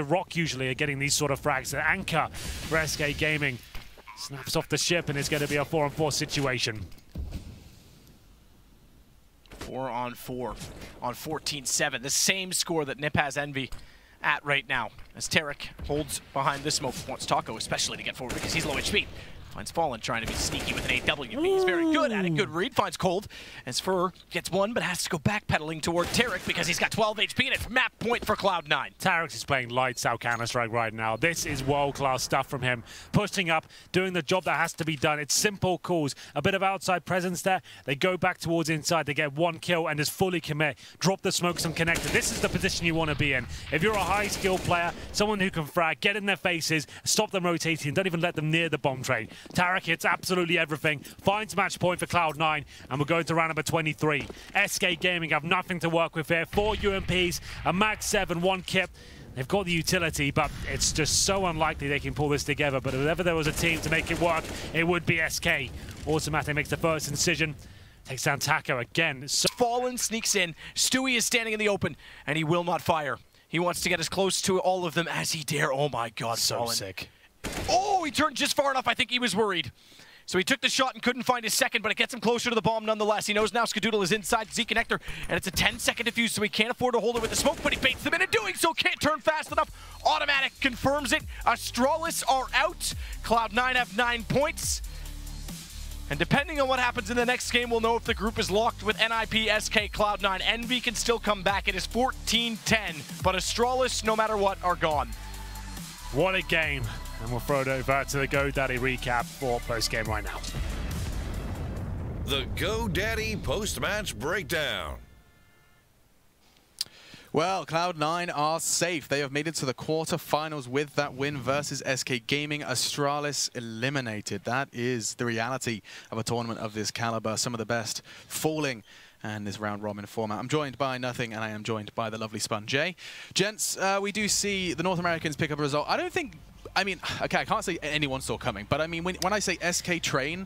the rock usually are getting these sort of frags. The anchor for SK Gaming snaps off the ship, and it's going to be a 4-on-4 situation. 4-on-4 on 14-7. The same score that Nip has Envy at right now, as Tarek holds behind this smoke. Wants Taco especially to get forward because he's low HP. Finds Fallen trying to be sneaky with an AWP. He's very good at it. Good read. Finds Cold. As Fur gets one, but has to go backpedaling toward Tarek because he's got 12 HP in it. Map point for Cloud9. Tarek is playing lights out Counter-Strike right now. This is world-class stuff from him. Pushing up, doing the job that has to be done. It's simple calls. A bit of outside presence there. They go back towards inside. They get one kill and just fully commit. Drop the smokes and connect it. This is the position you want to be in. If you're a high-skilled player, someone who can frag, get in their faces, stop them rotating, don't even let them near the bomb train. Tarek hits absolutely everything, finds match point for Cloud9, and we're going to round number 23. SK Gaming have nothing to work with here. 4 UMPs, a max 7, 1 kip. They've got the utility, but it's just so unlikely they can pull this together. But if ever there was a team to make it work, it would be SK. Automatic makes the first incision. Takes down Taco again. Fallen sneaks in. Stewie is standing in the open, and he will not fire. He wants to get as close to all of them as he dare. Oh my God, so Fallen. sick. Oh, he turned just far enough. I think he was worried. So he took the shot and couldn't find his second, but it gets him closer to the bomb nonetheless. He knows now Skadoodle is inside Z connector, and it's a 10-second defuse, so he can't afford to hold it with the smoke, but he baits them in, and doing so can't turn fast enough. Automatic confirms it. Astralis are out. Cloud9 have 9 points. And depending on what happens in the next game, we'll know if the group is locked with NIP, SK, Cloud9. Envy can still come back. It is 14-10, but Astralis, no matter what, are gone. What a game. And we'll throw it over to the GoDaddy recap for post-game right now. The GoDaddy post-match breakdown. Well, Cloud9 are safe. They have made it to the quarterfinals with that win versus SK Gaming. Astralis eliminated. That is the reality of a tournament of this caliber. Some of the best falling and this round robin format. I'm joined by Nothing, and I am joined by the lovely Spun J. Gents, we do see the North Americans pick up a result. I don't think, I mean, okay, I can't say anyone saw coming, but I mean, when I say SK train,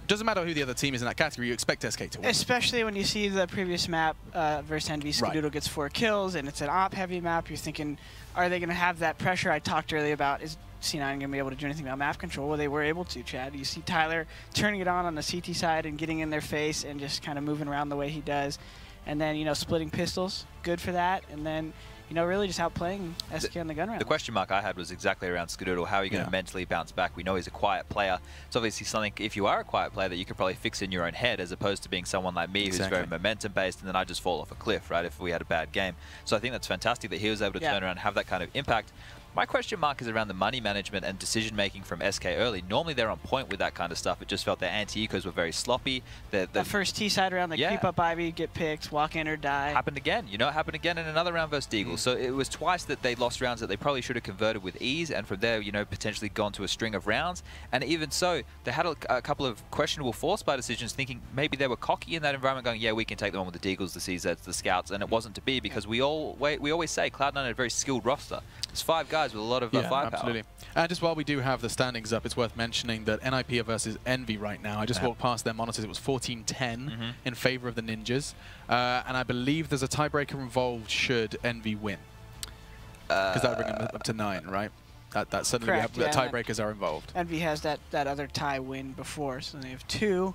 doesn't matter who the other team is in that category, you expect SK to win. Especially when you see the previous map versus Envy, Skadoodle gets 4 kills, and it's an op-heavy map. You're thinking, are they going to have that pressure I talked earlier about? Is C9 going to be able to do anything about map control? Well, they were able to, Chad. You see Tyler turning it on the CT side and getting in their face and just kind of moving around the way he does. And then, you know, splitting pistols, good for that. And then, you know, really just outplaying SK on the gun round. The question mark I had was exactly around Skadoodle. How are you going to mentally bounce back? We know he's a quiet player. It's obviously something, if you are a quiet player, that you could probably fix in your own head, as opposed to being someone like me who's very momentum-based, and then I just fall off a cliff, right, if we had a bad game. So I think that's fantastic that he was able to turn around and have that kind of impact. My question mark is around the money management and decision-making from SK early. Normally they're on point with that kind of stuff. It just felt their anti-ecos were very sloppy. The first T-side round, they creep up Ivy, get picked, walk in or die. Happened again. You know, it happened again in another round versus Deagle. So it was twice that they lost rounds that they probably should have converted with ease, and from there, you know, potentially gone to a string of rounds. And even so, they had a couple of questionable force buy decisions, thinking maybe they were cocky in that environment, going, yeah, we can take them on with the Deagles, the CZs, the Scouts, and it wasn't to be, because we always say Cloud9 had a very skilled roster. There's 5 guys with a lot of firepower. Absolutely. Just while we do have the standings up, it's worth mentioning that NIP are versus Envy right now. I just walked past their monitors. It was 14-10 in favor of the Ninjas. And I believe there's a tiebreaker involved should Envy win. Because that would bring them up to 9, right? That suddenly we have, tiebreakers are involved. Envy has that other tie win before, so they have 2.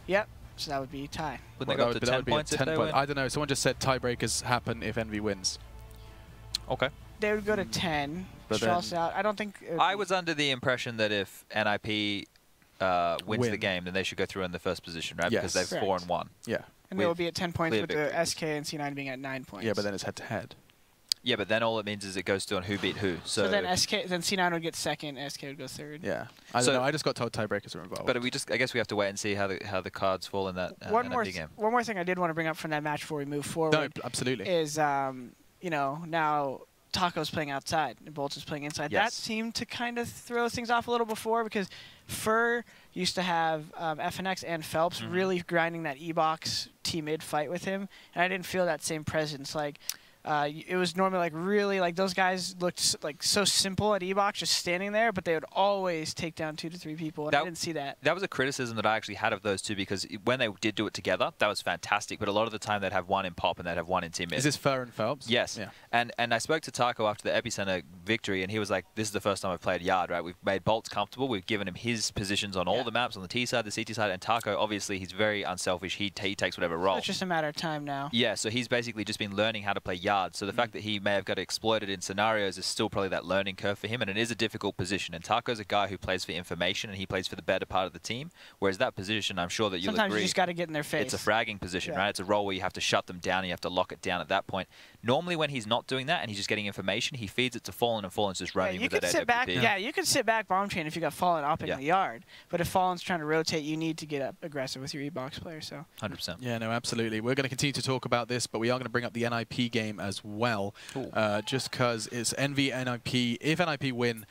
Yep. So that would be a tie. Would they go up to 10 points if they win? I don't know. Someone just said tiebreakers happen if Envy wins. Okay. They would go to 10. Strauss out. I don't think. I was under the impression that if NIP wins the game, then they should go through in the first position, right? Yes. Because they're 4-1. Yeah. And they will be at 10 points with the SK and C9 being at 9 points. Yeah, but then it's head-to-head. Yeah, but then all it means is it goes to on who beat who. So then C9 would get second, SK would go third. Yeah. I don't know. I just got told tiebreakers are involved. But I guess we have to wait and see how the cards fall in that NIP game. One more thing I did want to bring up from that match before we move forward. No, absolutely. Is you know, now Taco's playing outside and Bolts is playing inside. Yes. That seemed to kind of throw things off a little before, because Fur used to have FNX and Phelps really grinding that E-box T-mid fight with him, and I didn't feel that same presence. Like, It was normally like really like those guys looked like so simple at E-Box just standing there, but they would always take down 2 to 3 people, and I didn't see that. That was a criticism that I actually had of those two, because when they did do it together, that was fantastic. But a lot of the time they'd have one in pop and they'd have one in team mid. Is this Fur and Phelps? Yes. Yeah. And I spoke to Taco after the Epicenter victory, and he was like, "This is the first time I've played Yard. Right? We've made Bolts comfortable. We've given him his positions on all the maps, on the T side, the CT side, and Taco obviously he's very unselfish. He takes whatever role. It's just a matter of time now. Yeah. So he's basically just been learning how to play Yard. So the fact that he may have got exploited in scenarios is still probably that learning curve for him, and it is a difficult position. And Taco's a guy who plays for information, and he plays for the better part of the team. Whereas that position, I'm sure that you'll agree, sometimes you just got to get in their face. It's a fragging position, right? It's a role where you have to shut them down, and you have to lock it down at that point. Normally, when he's not doing that and he's just getting information, he feeds it to Fallen, and Fallen's just running with that AWP. Yeah, you can sit back bomb chain if you got Fallen up in the yard. But if Fallen's trying to rotate, you need to get up aggressive with your E-Box player. So 100%. Yeah, no, absolutely. We're going to continue to talk about this, but we are going to bring up the NIP game as well, just because it's Envy, NIP. If NIP win,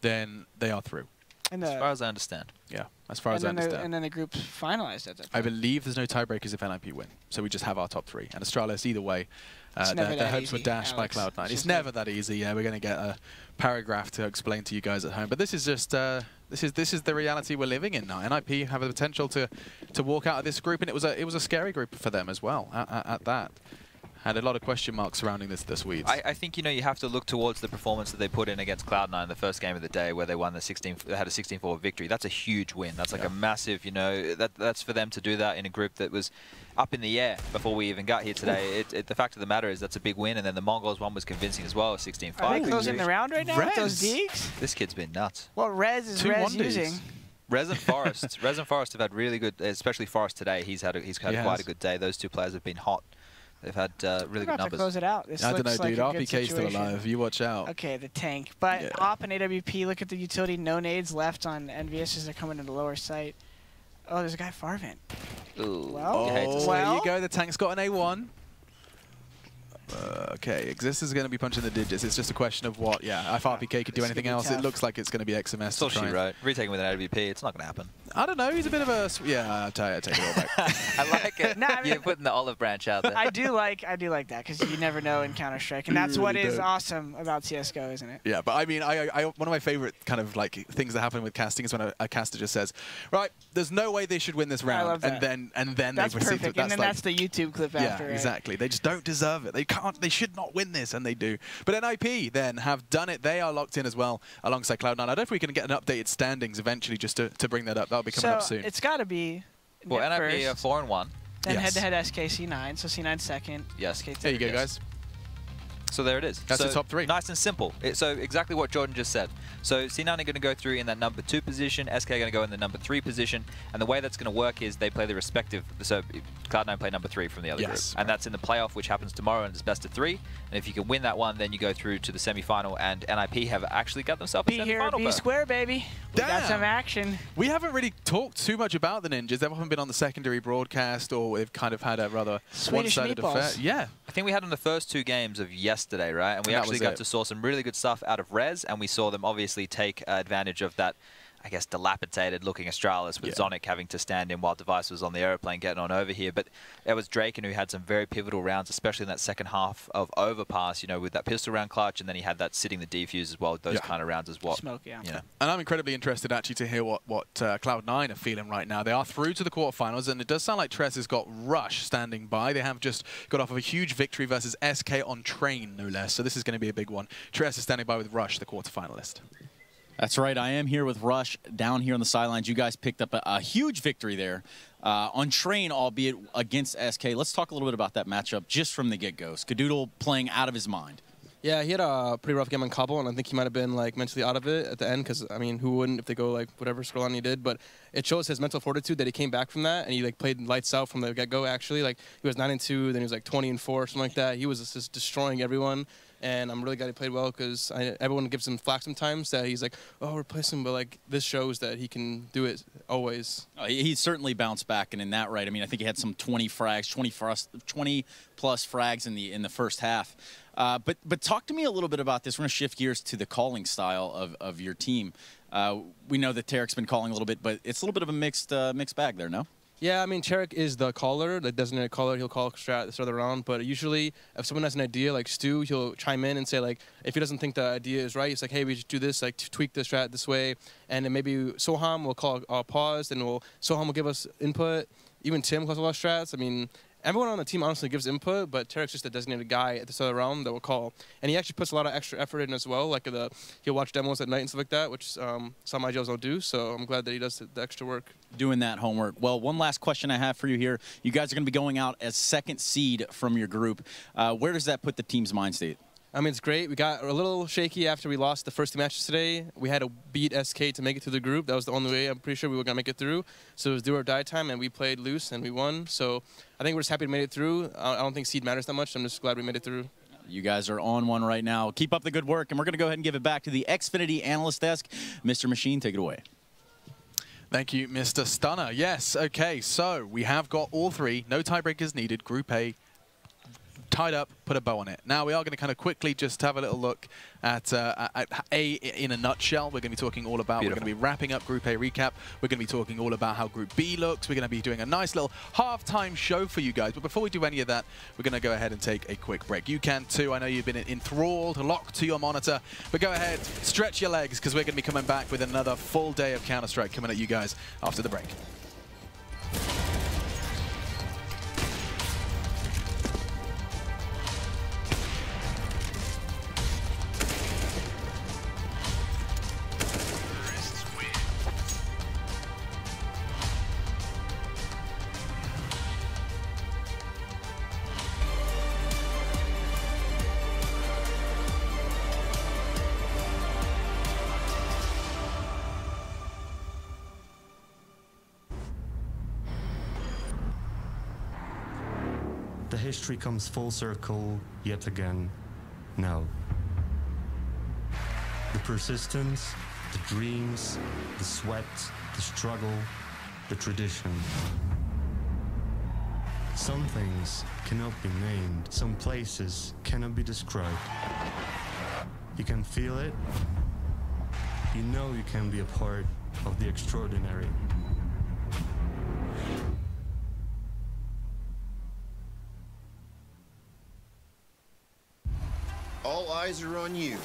then they are through. And as far as I understand. Yeah, as far as I understand. And then the group's finalized at that point. I believe there's no tiebreakers if NIP win, so we just have our top 3. And Astralis, either way, their hopes were dashed by Cloud9. It's never that easy. Yeah, we're going to get a paragraph to explain to you guys at home, but this is just this is the reality we're living in now. NIP have the potential to walk out of this group, and it was a scary group for them as well. At that. Had a lot of question marks surrounding the Swedes. I think, you know, you have to look towards the performance that they put in against Cloud9 in the first game of the day, where they won they had a 16-4 victory. That's a huge win. That's like a massive, you know, that's for them to do that in a group that was up in the air before we even got here today. The fact of the matter is that's a big win, and then the Mongols one was convincing as well, 16-5. Are they closing the round right now with those Deeks? This kid's been nuts. What Rez is Rez using? Rez and Forest. Rez and Forest have had really good, especially Forest today. He's had quite a good day. Those two players have been hot. They've had really good numbers. To close it out. This I don't know, dude. Like RPK's still alive. You watch out. Okay, the tank. But Op and AWP, look at the utility. No nades left on Envious as they're coming to the lower site. Oh, there's a guy Farvent. Ooh. Well, there you go. The tank's got an A1. Okay, Exist is going to be punching the digits. It's just a question of what. Yeah, if RPK could do anything else, it looks like it's going to be XMS. It's actually right. Retaking with an AWP, it's not going to happen. I don't know. He's a bit of a. Yeah, I take it all back. I like it. No, I mean, you're putting the olive branch out there. I do like that because you never know in Counter-Strike, and that's what is awesome about CS:GO, isn't it? Yeah, but I mean, one of my favorite kind of like things that happen with casting is when a caster just says, "Right, there's no way they should win this round," I love that. and then that's they proceed perfect. to. And then that's the YouTube clip after. Yeah, exactly. They just don't deserve it. They can't. They should not win this, and they do. But NIP then have done it. They are locked in as well alongside Cloud9. I don't know if we can get an updated standings eventually just to bring that up. That'll be coming up soon. It's got to be. Well, NIP 4-1. Then head-to-head SK C9, so C9 second. Yes. There you go, guys. So there it is. That's the top 3. Nice and simple. So exactly what Jordan just said. So C9 are going to go through in that number 2 position. SK are going to go in the number 3 position. And the way that's going to work is they play the respective. So Cloud9 play number 3 from the other group. And that's in the playoff, which happens tomorrow, and it's best of 3. And if you can win that one, then you go through to the semifinal. And NIP have actually got themselves a semifinal. Be here, B square, baby. We got some action. We haven't really talked too much about the Ninjas. They've often been on the secondary broadcast, or they've kind of had a rather one-sided affair. Yeah. I think we had them the first 2 games of yesterday, right? And we actually got to saw some really good stuff out of Rez, and we saw them obviously take advantage of that, I guess, dilapidated-looking Astralis with Zonic having to stand in while Device was on the aeroplane getting on over here. But it was Draken who had some very pivotal rounds, especially in that second half of Overpass, you know, with that pistol round clutch, and then he had that sitting the defuse as well, those kind of rounds as well. Smoke, yeah. And I'm incredibly interested, actually, to hear what Cloud9 are feeling right now. They are through to the quarterfinals, and it does sound like Tress has got Rush standing by. They have just got off of a huge victory versus SK on Train, no less. So this is going to be a big one. Tress is standing by with Rush, the quarterfinalist. That's right. I am here with Rush down here on the sidelines. You guys picked up a huge victory there on Train, albeit against SK. Let's talk a little bit about that matchup just from the get-go. Skadoodle playing out of his mind. Yeah, he had a pretty rough game on Cobble, and I think he might have been like mentally out of it at the end because, I mean, who wouldn't if they go like whatever scoreline he did? But it shows his mental fortitude that he came back from that, and he like played lights out from the get-go, actually. Like, he was 9-2, then he was like 20-4, something like that. He was just destroying everyone. And I'm really glad he played well because everyone gives him flack sometimes that he's like, oh, replace him. But like this shows that he can do it always. He certainly bounced back, and in that right, I mean, I think he had some 20 frags, 20 plus frags in the first half. But talk to me a little bit about this. We're going to shift gears to the calling style of your team. We know that Tarek's been calling a little bit, but it's a little bit of a mixed bag there, no? Yeah, I mean, Tarek is the caller, the designated caller. He'll call strat at the start of the round. But usually, if someone has an idea, like Stu, he'll chime in and say, like, if he doesn't think the idea is right, he's like, hey, we should do this, like, tweak the strat this way. And then maybe Soham will call pause, and Soham will give us input. Even Tim calls a lot of strats. I mean, everyone on the team honestly gives input, but Tarek's just a designated guy at the start of the round that will call. And he actually puts a lot of extra effort in as well. Like he'll watch demos at night and stuff like that, which some IGLs don't do. So I'm glad that he does the extra work. Doing that homework. Well, one last question I have for you here. You guys are going to be going out as second seed from your group. Where does that put the team's mind state? I mean, it's great. We got a little shaky after we lost the first two matches today. We had to beat SK to make it through the group. That was the only way I'm pretty sure we were going to make it through. So it was do or die time, and we played loose, and we won. So I think we're just happy we made it through. I don't think seed matters that much. I'm just glad we made it through. You guys are on one right now. Keep up the good work, and we're going to go ahead and give it back to the Xfinity Analyst Desk. Mr. Machine, take it away. Thank you, Mr. Stunner. Yes, okay, so we have got all three. No tiebreakers needed. Group A tied up, put a bow on it. Now we are going to kind of quickly just have a little look at A in a nutshell. We're going to be talking all about, Beautiful. we're going to be wrapping up Group A recap. We're going to be talking all about how Group B looks. We're going to be doing a nice little halftime show for you guys. But before we do any of that, we're going to go ahead and take a quick break. You can too. I know you've been enthralled, locked to your monitor. But go ahead, stretch your legs, because we're going to be coming back with another full day of Counter-Strike coming at you guys after the break. The history comes full circle yet again now. The persistence, the dreams, the sweat, the struggle, the tradition. Some things cannot be named, some places cannot be described. You can feel it, you know you can be a part of the extraordinary. All eyes are on you,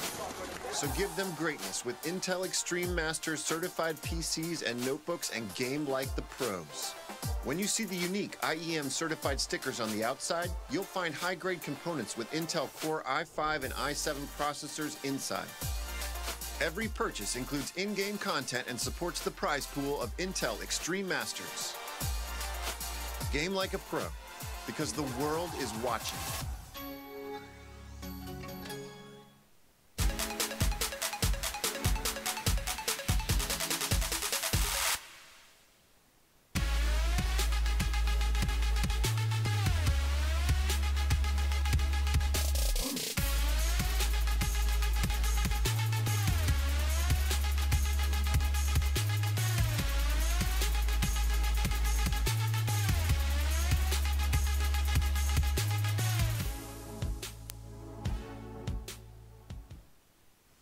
so give them greatness with Intel Extreme Masters certified PCs and notebooks and game like the pros. When you see the unique IEM certified stickers on the outside, you'll find high-grade components with Intel Core i5 and i7 processors inside. Every purchase includes in-game content and supports the prize pool of Intel Extreme Masters. Game like a pro, because the world is watching.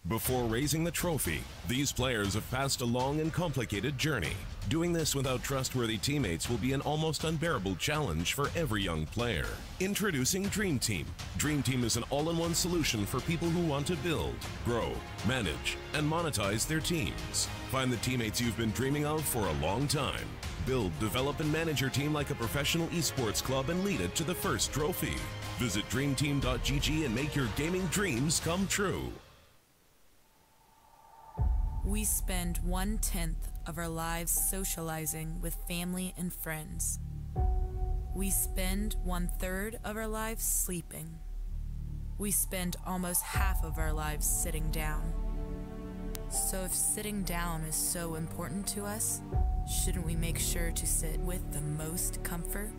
Before raising the trophy, these players have passed a long and complicated journey. Doing this without trustworthy teammates will be an almost unbearable challenge for every young player. Introducing Dream Team. Dream Team is an all-in-one solution for people who want to build, grow, manage, and monetize their teams. Find the teammates you've been dreaming of for a long time. Build, develop, and manage your team like a professional esports club and lead it to the first trophy. Visit dreamteam.gg and make your gaming dreams come true. We spend 1/10 of our lives socializing with family and friends. We spend 1/3 of our lives sleeping. We spend almost half of our lives sitting down. So if sitting down is so important to us, shouldn't we make sure to sit with the most comfort?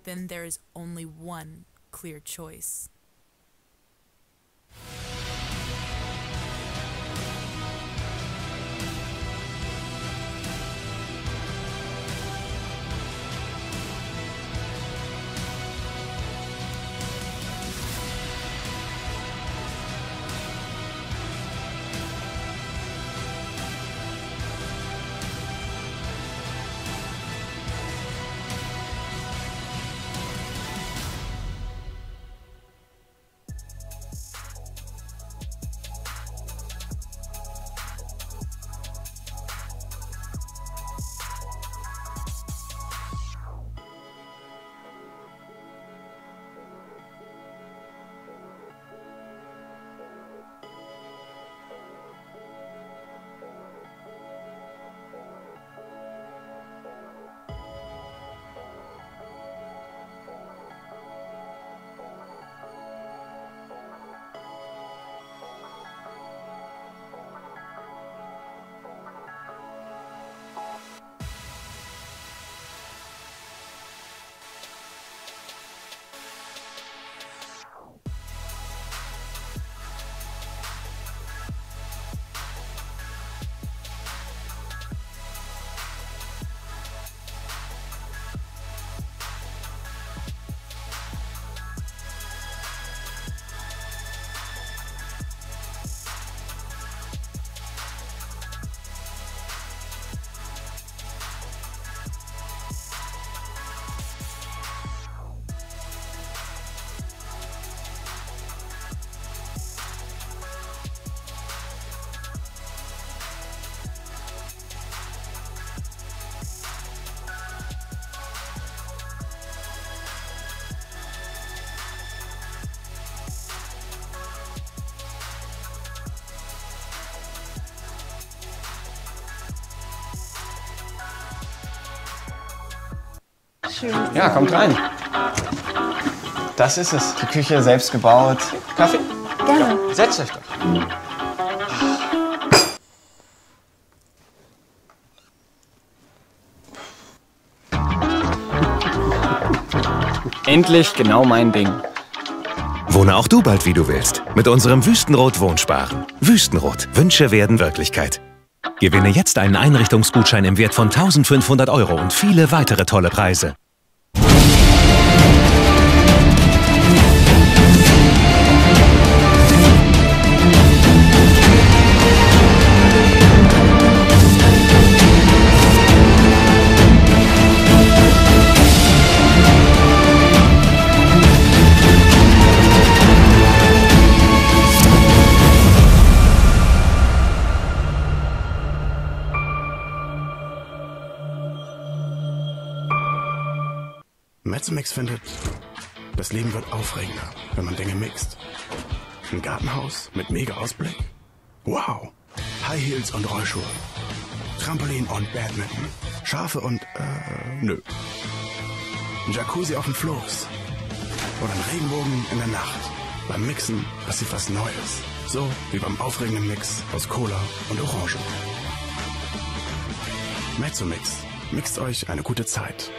Then there is only one clear choice. Dankeschön. Ja, kommt rein. Das ist es. Die Küche selbst gebaut. Kaffee? Gerne. Ja, setzt euch doch. Endlich genau mein Ding. Wohne auch du bald, wie du willst. Mit unserem Wüstenrot Wohnsparen. Wüstenrot. Wünsche werden Wirklichkeit. Gewinne jetzt einen Einrichtungsgutschein im Wert von 1.500 € und viele weitere tolle Preise. Mix findet, das Leben wird aufregender, wenn man Dinge mixt. Ein Gartenhaus mit mega Ausblick? Wow. High Heels und Rollschuhe. Trampolin und Badminton. Schafe und, nö. Ein Jacuzzi auf dem Floß. Oder ein Regenbogen in der Nacht. Beim Mixen passiert was Neues. So wie beim aufregenden Mix aus Cola und Orange. Mezzomix. Mixt euch eine gute Zeit.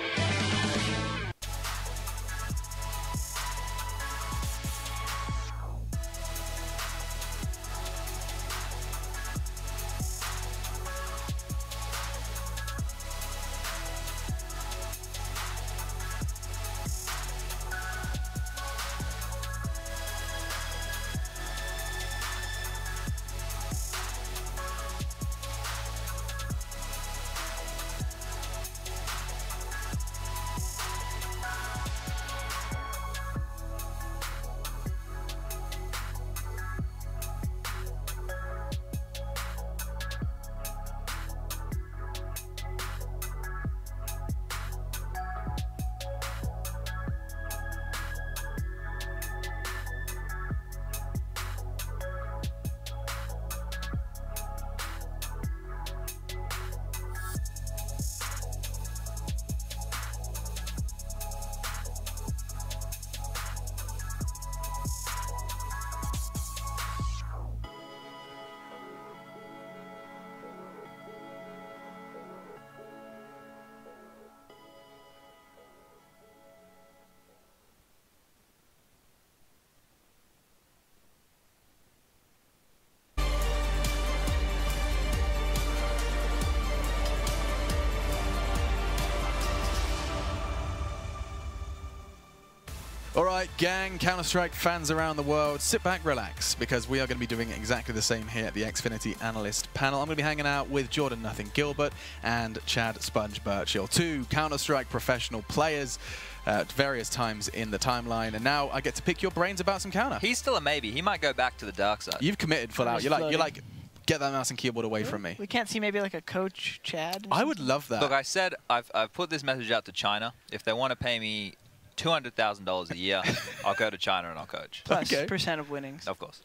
All right, gang, Counter-Strike fans around the world, sit back, relax, because we are going to be doing exactly the same here at the Xfinity Analyst panel. I'm going to be hanging out with Jordan Nothing Gilbert and Chad Sponge Birchill, two Counter-Strike professional players at various times in the timeline, and now I get to pick your brains about some Counter. He's still a maybe. He might go back to the dark side. You've committed full out. You're like, get that mouse and keyboard away from me. We can't see maybe like a coach, Chad? I would love that. Look, I said I've put this message out to China. If they want to pay me $200,000 a year, I'll go to China and I'll coach. Plus % of winnings. Of course.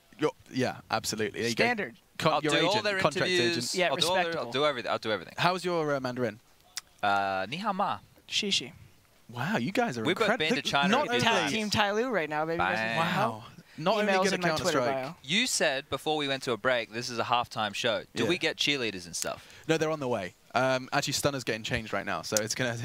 Yeah, absolutely. There Standard. I'll your do agent, all their contract interviews. agent. Yeah, I'll do everything. How's your Mandarin? Ni hao ma. Shishi. Wow, you guys are We've both been to China. Not Team Tyloo right now, baby. Wow. Not only good at Counter-Strike. You said before we went to a break, this is a halftime show. Do we get cheerleaders and stuff? No, they're on the way. Actually, Stunner's getting changed right now, so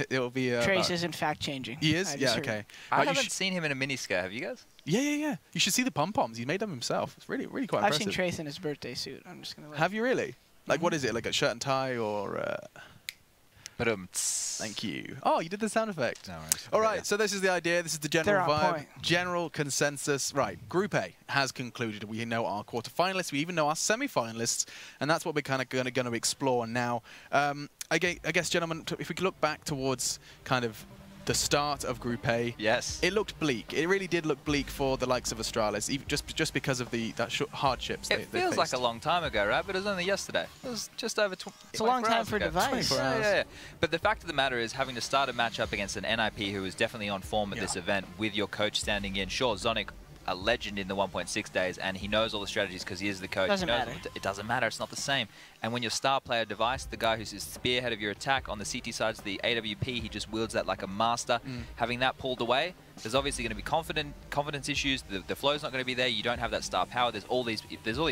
it'll be. Trace is in fact changing. He is? Yeah, okay. I haven't seen him in a miniskirt. Have you guys? Yeah. You should see the pom-poms. He made them himself. It's really quite impressive. I've seen Trace in his birthday suit. I'm just gonna. Have you really? Like, what is it? Like a shirt and tie or? Thank you. Oh, you did the sound effect. No worries. All right, so this is the idea. This is the general vibe, point. general consensus. Right, Group A has concluded. We know our quarterfinalists. We even know our semi-finalists, and that's what we're kind of going to explore now. I guess, gentlemen, if we could look back towards kind of the start of Group A. Yes. It looked bleak. It really did look bleak for the likes of Astralis, even just because of the hardships It feels like a long time ago, right? But it was only yesterday. It was just over 24 hours. It's a long time for Device. Yeah. But the fact of the matter is, having to start a matchup against an NIP who is definitely on form at this event with your coach standing in. Sure, Zonic a legend in the 1.6 days, and he knows all the strategies because he is the coach. Doesn't matter. It doesn't matter. It's not the same. And when your star player device, the guy who's the spearhead of your attack on the CT side's the AWP, he just wields that like a master. Having that pulled away, there's obviously going to be confidence issues. The flow's not going to be there. You don't have that star power. There's all these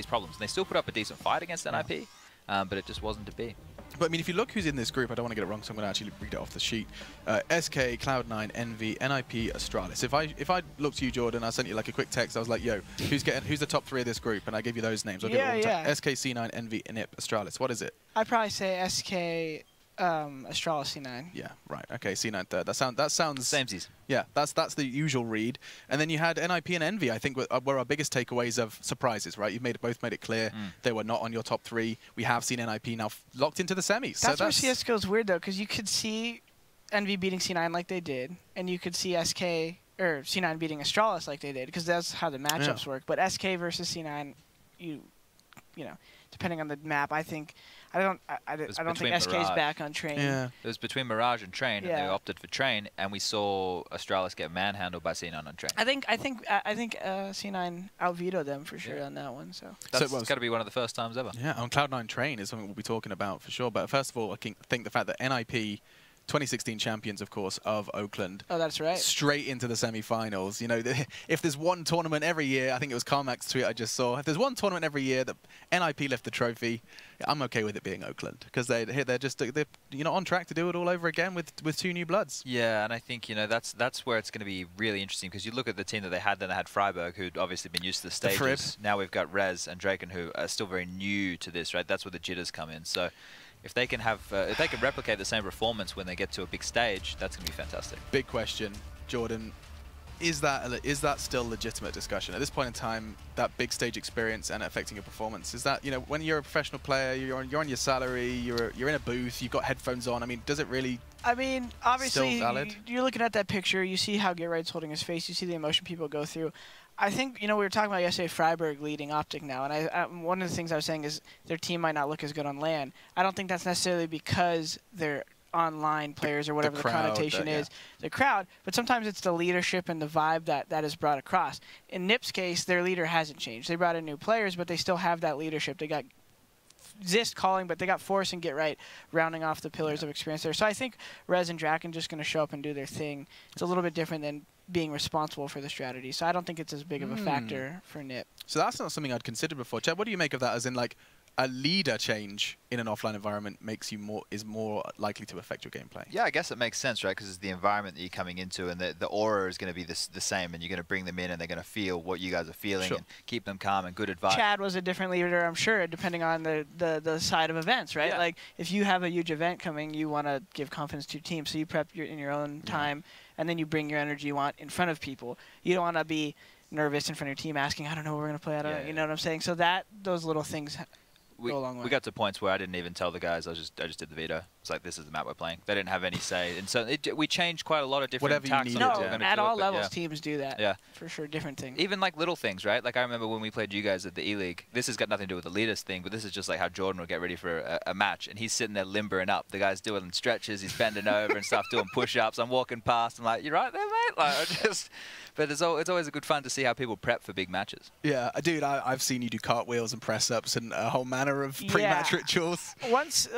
problems. And they still put up a decent fight against NIP, but it just wasn't to be. But I mean, if you look who's in this group, I don't want to get it wrong, so I'm going to actually read it off the sheet. SK, Cloud9, Envy, NIP, Astralis. If I looked to you, Jordan, I sent you like a quick text. I was like, yo, who's the top 3 of this group? And I gave you those names. I'll give it one time. SK, C9, Envy, NIP, Astralis. What is it? I'd probably say SK, Astralis, C9. Yeah, right. Okay, C9 third. That sounds samesies. Yeah, that's the usual read. And then you had NIP and Envy, I think, were our biggest takeaways of surprises, right? You've both made it clear they were not on your top 3. We have seen NIP now locked into the semis. That's where CSGO's weird, though, because you could see Envy beating C9 like they did, and you could see SK or C9 beating Astralis like they did, because that's how the matchups work. But SK versus C9, you know, depending on the map, I don't think SK's back on Train. Yeah. It was between Mirage and Train, and they opted for Train, and we saw Astralis get manhandled by C9 on Train. I think C9 out-vetoed them for sure on that one. So that's got to be one of the first times ever. Yeah, on Cloud9 Train is something we'll be talking about for sure. But first of all, I think the fact that NIP, 2016 champions, of course, of Oakland. Oh, that's right. Straight into the semi-finals. You know, if there's one tournament every year, I think it was Carmack's tweet I just saw. If there's one tournament every year that NIP lift the trophy, I'm okay with it being Oakland, because they're on track to do it all over again with 2 new bloods. Yeah, and I think that's where it's going to be really interesting, because you look at the team that they had. Then they had Freiburg, who'd obviously been used to the stages. Now we've got Rez and Draken, who are still very new to this. Right, that's where the jitters come in. So if they can replicate the same performance when they get to a big stage, that's going to be fantastic. Big question, Jordan. Is that still legitimate discussion at this point in time? That big stage experience and affecting your performance, is that, when you're a professional player, you're on your salary, you're in a booth, you've got headphones on. I mean, does it really? I mean, obviously, still valid? You're looking at that picture. You see how Get-Right's holding his face. You see the emotion people go through. I think, we were talking about yesterday Freiburg leading Optic now, and one of the things I was saying is their team might not look as good on LAN. I don't think that's necessarily because they're online players or whatever the connotation is, the crowd, but sometimes it's the leadership and the vibe that is brought across. In NIP's case, their leader hasn't changed. They brought in new players, but they still have that leadership. They got Zist calling, but they got Force and Get-Right rounding off the pillars of experience there. So I think Rez and Draken just going to show up and do their thing. It's a little bit different than being responsible for the strategy. So I don't think it's as big of a factor for NIP. So that's not something I'd considered before. Chad, what do you make of that, as in, like, a leader change in an offline environment is more likely to affect your gameplay? Yeah, I guess it makes sense, right? Because it's the environment that you're coming into, and the aura is going to be the same, and you're going to bring them in, and they're going to feel what you guys are feeling, and keep them calm and good advice. Chad was a different leader, I'm sure, depending on the side of events, right? Yeah. Like, if you have a huge event coming, you want to give confidence to your team, so you prep in your own time, and then you bring your energy you want in front of people. You don't want to be nervous in front of your team asking, I don't know what we're going to play. You know what I'm saying? So those little things go a long way. We got to points where I didn't even tell the guys. I just did the veto. It's like, this is the map we're playing. They didn't have any say, and so we changed quite a lot of different attacks. At all levels, teams do that. Yeah, for sure, different things. Even like little things, right? Like I remember when we played you guys at the E-League. This has got nothing to do with the leaders thing, but this is just like how Jordan would get ready for a match, and he's sitting there limbering up. The guy's doing stretches, he's bending over and stuff, doing push-ups. I'm walking past, I'm like, "You right there, mate?" Like, but it's always a good fun to see how people prep for big matches. Yeah, dude, I've seen you do cartwheels and press-ups and a whole manner of pre-match rituals. Once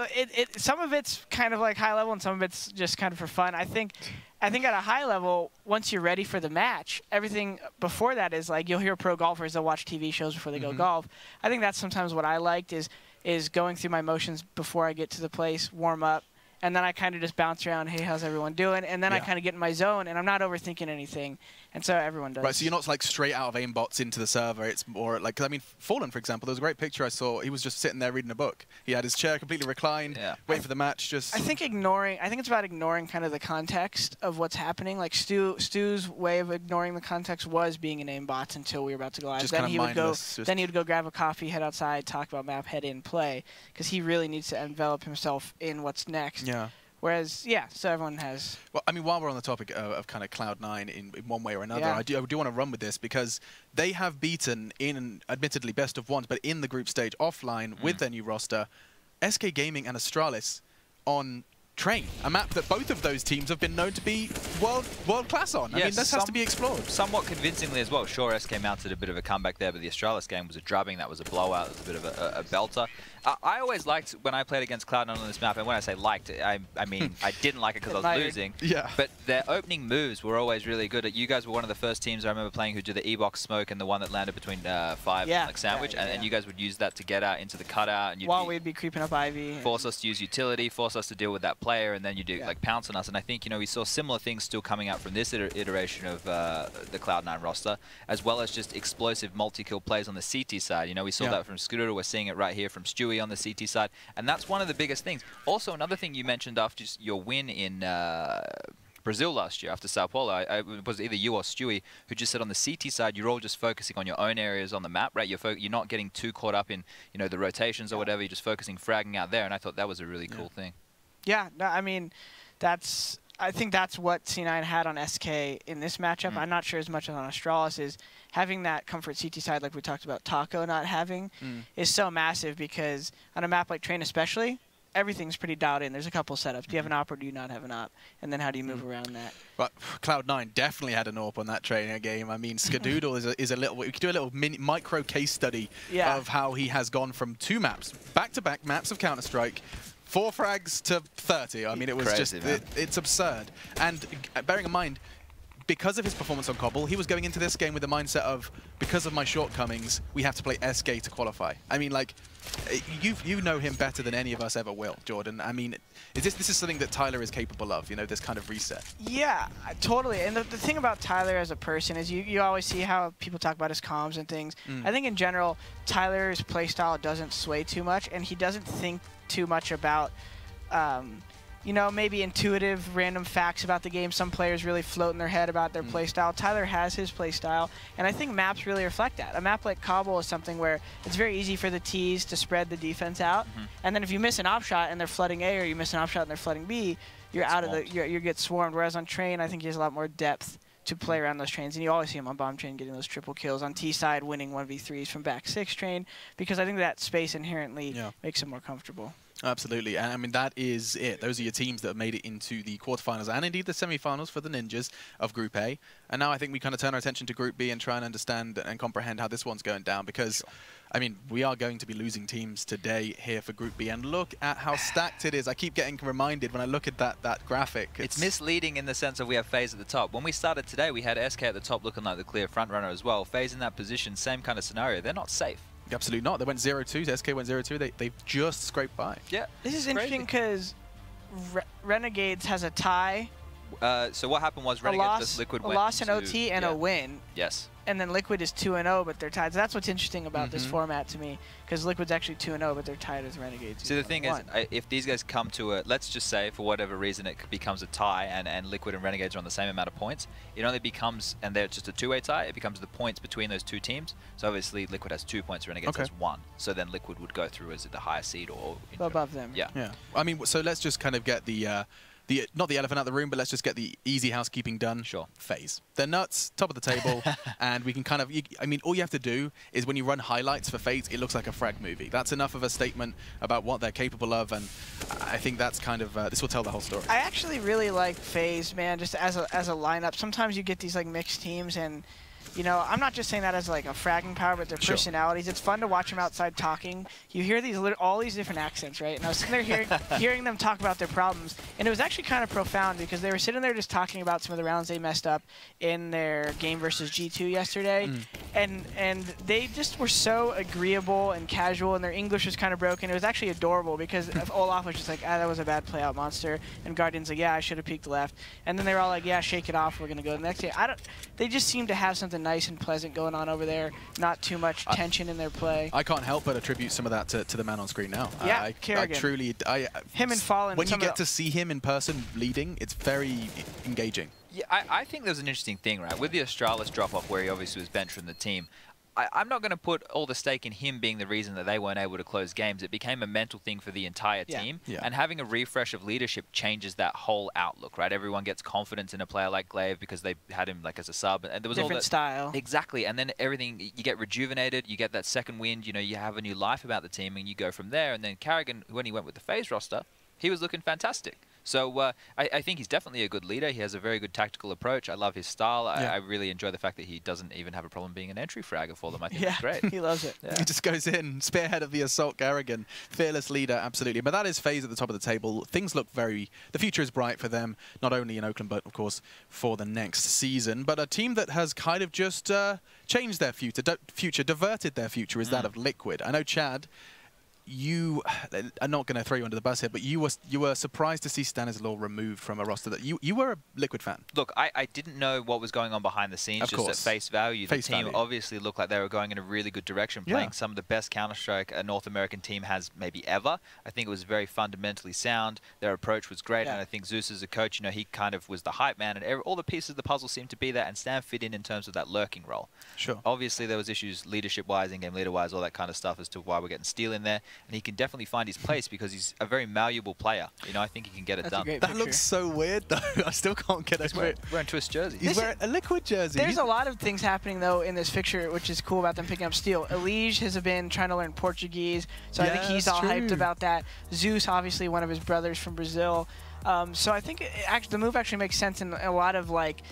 some of it's kind of like high level, and some of it's just kind of for fun. I think at a high level, once you're ready for the match, everything before that is like, you'll hear pro golfers, they'll watch TV shows before they go golf. I think that's sometimes what I liked is going through my motions before I get to the place, warm up, and then I kind of just bounce around, hey, how's everyone doing? And then I kind of get in my zone, and I'm not overthinking anything. And so everyone does. Right, so you're not like straight out of aimbots into the server. It's more like, 'cause I mean, Fallen, for example, there was a great picture I saw. He was just sitting there reading a book. He had his chair completely reclined, waiting for the match. I think it's about ignoring kind of the context of what's happening. Like Stu's way of ignoring the context was being in aimbots until we were about to go live. Just then kind he of would go. mindless, Then he would go grab a coffee, head outside, talk about map, head in, play, because he really needs to envelop himself in what's next. Yeah. Whereas, so everyone has... Well, I mean, while we're on the topic of kind of Cloud9 in one way or another, I do want to run with this, because they have beaten, in admittedly best of ones, but in the group stage offline with their new roster, SK Gaming and Astralis on Train, a map that both of those teams have been known to be world class on. I mean, this has to be explored. Somewhat convincingly as well. Sure, SK mounted a bit of a comeback there, but the Astralis game was a drubbing. That was a blowout. It was a bit of a belter. I always liked when I played against Cloud9 on this map, and when I say liked, I mean I didn't like it because I was losing. Yeah. But their opening moves were always really good. You guys were one of the first teams I remember playing who did the E-box smoke and the one that landed between 5 and like sandwich, and you guys would use that to get out into the cutout. And while we'd be creeping up Ivy. Force us to use utility, force us to deal with that player, and then you do like pounce on us. And I think, you know, we saw similar things still coming out from this iteration of the Cloud9 roster, as well as just explosive multi-kill plays on the CT side. You know, we saw that from Skadoodle. We're seeing it right here from Stewie on the CT side. And that's one of the biggest things. Also, another thing you mentioned after your win in Brazil last year after Sao Paulo, it was either you or Stewie who just said on the CT side, you're all just focusing on your own areas on the map, right? You're not getting too caught up in, you know, the rotations or whatever. You're just focusing, fragging out there. And I thought that was a really cool thing. Yeah, no, I mean, I think that's what C9 had on SK in this matchup. I'm not sure as much as on Astralis is having that comfort CT side like we talked about Taco not having is so massive, because on a map like Train especially, everything's pretty dialed in. There's a couple setups. Do you have an op or do you not have an op? And then how do you move around that? But Cloud9 definitely had an AWP on that trainer game. I mean, Skadoodle is a little. We could do a little micro case study of how he has gone from 2 maps, back-to-back maps of Counter-Strike, 4 frags to 30. I mean, it was crazy, just it's absurd. And bearing in mind, because of his performance on Cobble, he was going into this game with the mindset of, because of my shortcomings, we have to play SK to qualify. I mean, like, you know him better than any of us ever will, Jordan. I mean, this is something that Tyler is capable of, you know, this kind of reset. Yeah, totally. And the thing about Tyler as a person is you always see how people talk about his comms and things. I think in general, Tyler's playstyle doesn't sway too much, and he doesn't think too much about you know, maybe intuitive random facts about the game. Some players really float in their head about their playstyle. Tyler has his playstyle, and I think maps really reflect that. A map like Cobble is something where it's very easy for the Ts to spread the defense out, and then if you miss an op shot and they're flooding A, or you miss an op shot and they're flooding B, you're out of the you get swarmed. Whereas on Train, I think he has a lot more depth to play around those trains, and you always see him on Bomb Train getting those triple kills, on T side winning 1v3s from back 6 Train, because I think that space inherently makes him more comfortable. Absolutely, and I mean, that is it. Those are your teams that have made it into the quarterfinals and indeed the semifinals for the Ninjas of Group A. And now I think we kind of turn our attention to Group B and try and understand and comprehend how this one's going down, because I mean, we are going to be losing teams today here for Group B, and look at how stacked it is. I keep getting reminded when I look at that graphic. It's misleading in the sense that we have FaZe at the top. When we started today, we had SK at the top looking like the clear front runner as well. FaZe in that position, same kind of scenario. They're not safe. Absolutely not. They went 0-2. SK went 0-2. They've just scraped by. Yeah. This is interesting because Renegades has a tie. So what happened was Renegades versus Liquid went a loss in OT and a win. Yes. And then Liquid is 2-0, but they're tied. So that's what's interesting about this format to me, because Liquid's actually 2-0, but they're tied as Renegades. So the thing is, if these guys come to a, let's just say for whatever reason it becomes a tie, and Liquid and Renegades are on the same amount of points, it only becomes, and they're just a 2-way tie, it becomes the points between those 2 teams. So obviously Liquid has 2 points, Renegades has 1. So then Liquid would go through as the higher seed or above them. Yeah. Yeah. I mean, so let's just kind of get not the elephant out of the room, but let's just get the easy housekeeping done. Sure. FaZe. They're nuts, top of the table, and we can kind of, I mean, all you have to do is when you run highlights for FaZe, it looks like a frag movie. That's enough of a statement about what they're capable of, and I think that's kind of, this will tell the whole story. I actually really like FaZe, man, just as a lineup. Sometimes you get these like mixed teams, and you know, I'm not just saying that as like a fragging power, but their personalities. It's fun to watch them outside talking. You hear these all these different accents, right? And I was sitting there hearing them talk about their problems, and it was actually kind of profound, because they were sitting there just talking about some of the rounds they messed up in their game versus G2 yesterday, and they just were so agreeable and casual, and their English was kind of broken. It was actually adorable, because Olaf was just like, that was a bad play out, Monster, and Guardian's like, yeah, I should have peeked left, and then they were all like, yeah, shake it off, we're gonna go to the next game. They just seem to have something nice and pleasant going on over there, not too much tension in their play. I can't help but attribute some of that to the man on screen now. Yeah, I truly, him and Fallen. When you get to see him in person leading, it's very engaging. Yeah, I think there's an interesting thing, right? With the Astralis drop-off, where he obviously was benched from the team, I'm not going to put all the stake in him being the reason that they weren't able to close games. It became a mental thing for the entire team. Yeah. And having a refresh of leadership changes that whole outlook, right? Everyone gets confidence in a player like Glaive because they had him like as a sub. And there was different all that style. Exactly. And then everything, you get rejuvenated, you get that second wind, you know, you have a new life about the team, and you go from there. And then Carrigan, when he went with the FaZe roster, he was looking fantastic. So I think he's definitely a good leader. He has a very good tactical approach. I love his style. Yeah. I really enjoy the fact that he doesn't even have a problem being an entry fragger for them. I think it's great. He loves it. Yeah. He just goes in, spearhead of the assault, Garrigan. Fearless leader, absolutely. But that is FaZe at the top of the table. Things look the future is bright for them, not only in Oakland, but of course for the next season. But a team that has kind of just changed their future, diverted their future is that of Liquid. I know, Chad, you are not going to throw you under the bus here, but you were surprised to see Stanislaw removed from a roster that you were a Liquid fan. Look, I didn't know what was going on behind the scenes. Just at face value, the team obviously looked like they were going in a really good direction, playing some of the best Counter-Strike a North American team has maybe ever. I think it was very fundamentally sound. Their approach was great, and I think Zeus as a coach, you know, he kind of was the hype man, and all the pieces of the puzzle seemed to be there, and Stan fit in terms of that lurking role. Sure. Obviously, there was issues leadership-wise, in-game leader-wise, all that kind of stuff as to why we're getting Steel in there. And he can definitely find his place because he's a very malleable player. You know, I think he can get it done. That looks so weird, though. I still can't get it. Wearing Twist jersey. He's wearing a Liquid jersey. There's a lot of things happening, though, in this fixture, which is cool about them picking up Steel. Elige has been trying to learn Portuguese, so I think he's all hyped about that. Zeus, obviously, one of his brothers from Brazil. So I think the move actually makes sense in a lot of, like,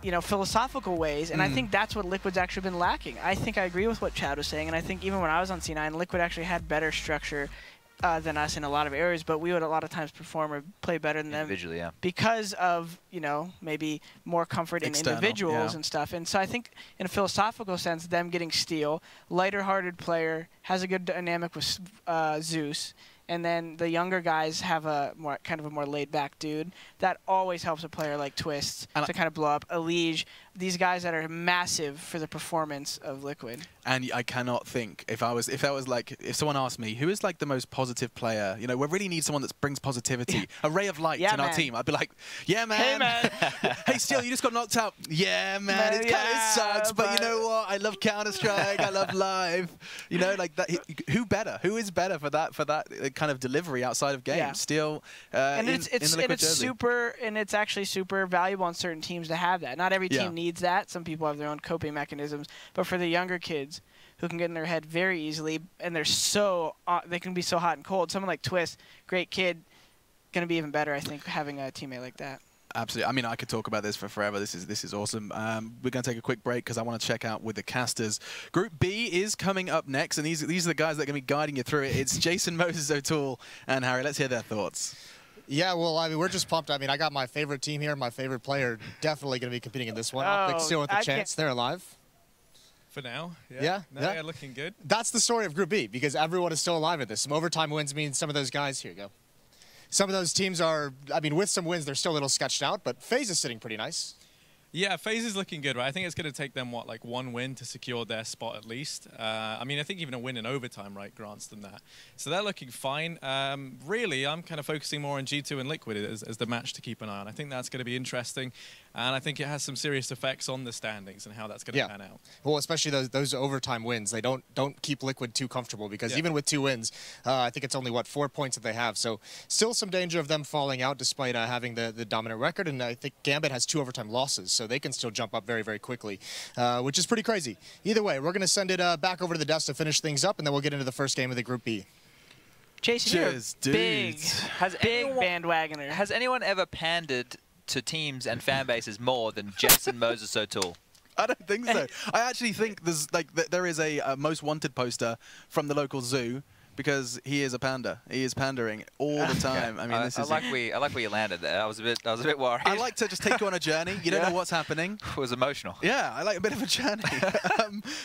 you know, philosophical ways, and I think that's what Liquid's actually been lacking. I think I agree with what Chad was saying, and I think even when I was on C9, Liquid actually had better structure than us in a lot of areas, but we would a lot of times perform or play better than them because of, you know, maybe more comfort in individuals and stuff. And so I think in a philosophical sense, them getting Steel, lighter-hearted player, has a good dynamic with Zeus, and then the younger guys have a more kind of a more laid-back dude. That always helps a player like Twist to kind of blow up. Elige, these guys that are massive for the performance of Liquid. And I cannot think if someone asked me who is like the most positive player, you know, we really need someone that brings positivity, a ray of light in our team. I'd be like, yeah, man. Hey, man. Hey, Steel, you just got knocked out. Yeah, man. It kind of sucks, but you know what? I love Counter-Strike. I love live. You know, like that. Who better? Who is better for that kind of delivery outside of games? Yeah. Steel. And it's actually super valuable on certain teams to have that. Not every team needs that. Some people have their own coping mechanisms, but for the younger kids who can get in their head very easily, and they're they can be so hot and cold. Someone like Twist, great kid, going to be even better, I think, having a teammate like that. Absolutely. I mean, I could talk about this for forever. This is awesome. We're going to take a quick break because I want to check out with the casters. Group B is coming up next, and these are the guys that are going to be guiding you through it. It's Jason, Moses, O'Toole, and Harry. Let's hear their thoughts. Yeah, well, I mean, we're just pumped. I mean, I got my favorite team here, my favorite player definitely going to be competing in this one. I think Steel with a chance. They're alive. For now, yeah, looking good. That's the story of Group B, because everyone is still alive at this. Some overtime wins mean some of those guys, here you go. Some of those teams are, I mean, with some wins, they're still a little sketched out, but FaZe is sitting pretty nice. Yeah, FaZe is looking good, right? I think it's going to take them, like one win to secure their spot at least. I mean, I think even a win in overtime, right, grants them that. So they're looking fine. Really, I'm kind of focusing more on G2 and Liquid as the match to keep an eye on. I think that's going to be interesting. And I think it has some serious effects on the standings and how that's going to pan out. Well, especially those overtime wins. They don't keep Liquid too comfortable, because even with 2 wins, I think it's only, what, 4 points that they have. So still some danger of them falling out despite having the dominant record. And I think Gambit has 2 overtime losses, so they can still jump up very, very quickly, which is pretty crazy. Either way, we're going to send it back over to the desk to finish things up, and then we'll get into the first game of the Group B. Jason, cheers, you're big bandwagoner. Has anyone ever pandered to teams and fan bases more than Jason, Moses, O'Toole? I don't think so. I actually think there is a most wanted poster from the local zoo, because he is a panda. He is pandering all the time. I mean, this is. I like where you landed there. I was a bit worried. I like to just take you on a journey. You don't know what's happening. It was emotional. Yeah, I like a bit of a journey.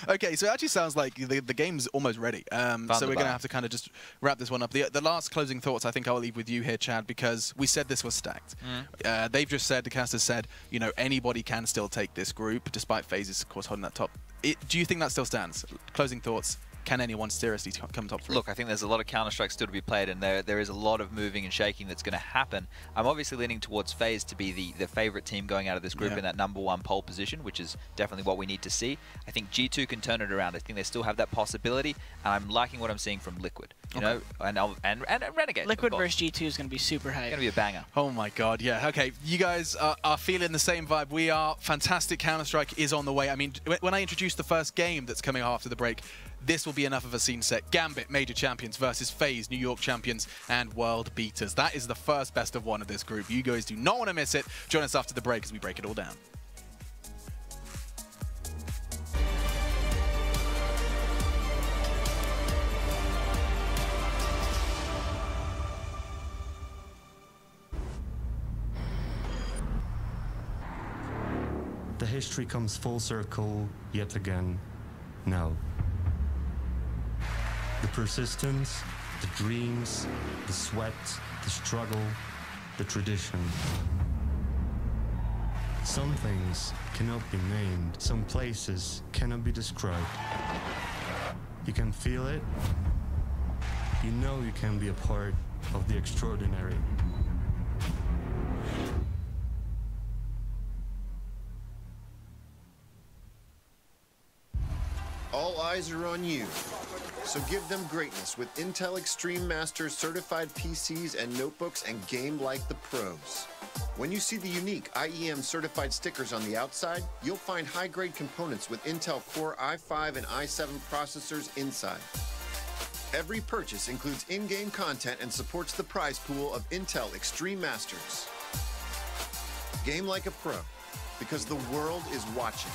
Okay, so it actually sounds like the game's almost ready. So we're going to have to kind of just wrap this one up. The last closing thoughts, I think I'll leave with you here, Chad, because we said this was stacked. They've just said, the casters said, you know, anybody can still take this group, despite FaZe, of course, holding that top. Do you think that still stands? Closing thoughts. Can anyone seriously come top 3? Look, I think there's a lot of Counter-Strike still to be played, and there is a lot of moving and shaking that's going to happen. I'm obviously leaning towards FaZe to be the favorite team going out of this group in that #1 pole position, which is definitely what we need to see. I think G2 can turn it around. I think they still have that possibility, and I'm liking what I'm seeing from Liquid. You know, and Renegade. Liquid versus G2 is going to be super high. It's going to be a banger. Oh my god, yeah. Okay, you guys are feeling the same vibe. We are. Fantastic Counter-Strike is on the way. I mean, when I introduced the first game that's coming after the break, this will be enough of a scene set. Gambit, major champions versus FaZe, New York champions and world beaters. That is the first best of one of this group. You guys do not want to miss it. Join us after the break as we break it all down. The history comes full circle yet again now. The persistence, the dreams, the sweat, the struggle, the tradition. Some things cannot be named, some places cannot be described. You can feel it, you know you can be a part of the extraordinary. All eyes are on you, so give them greatness with Intel Extreme Masters certified PCs and notebooks and game like the pros. When you see the unique IEM certified stickers on the outside, you'll find high-grade components with Intel Core i5 and i7 processors inside. Every purchase includes in-game content and supports the prize pool of Intel Extreme Masters. Game like a pro, because the world is watching.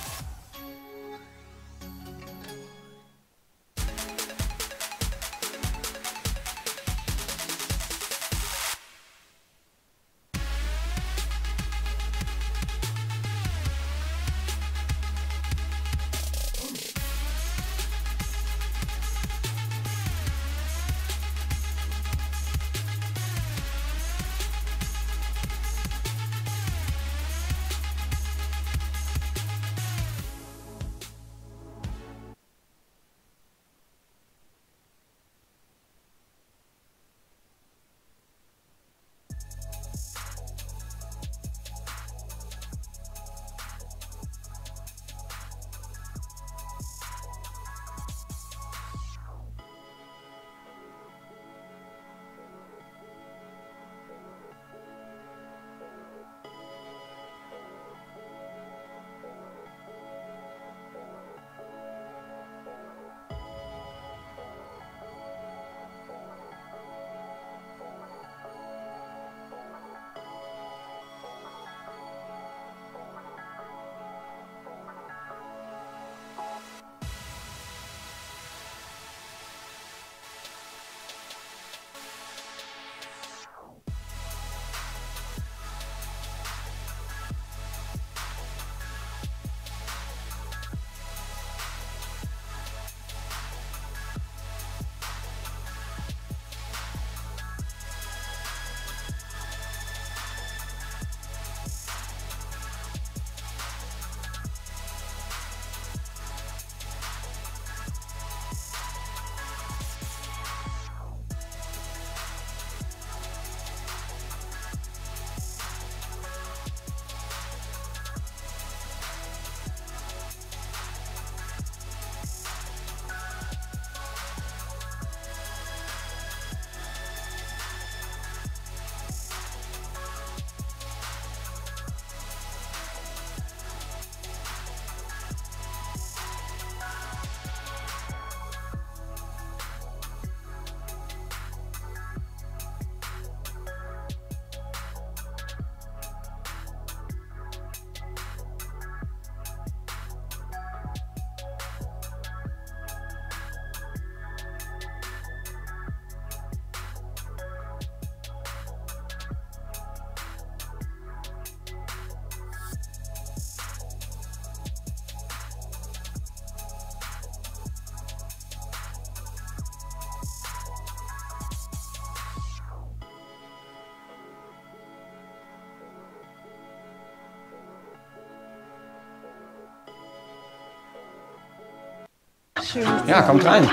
Ja, kommt rein.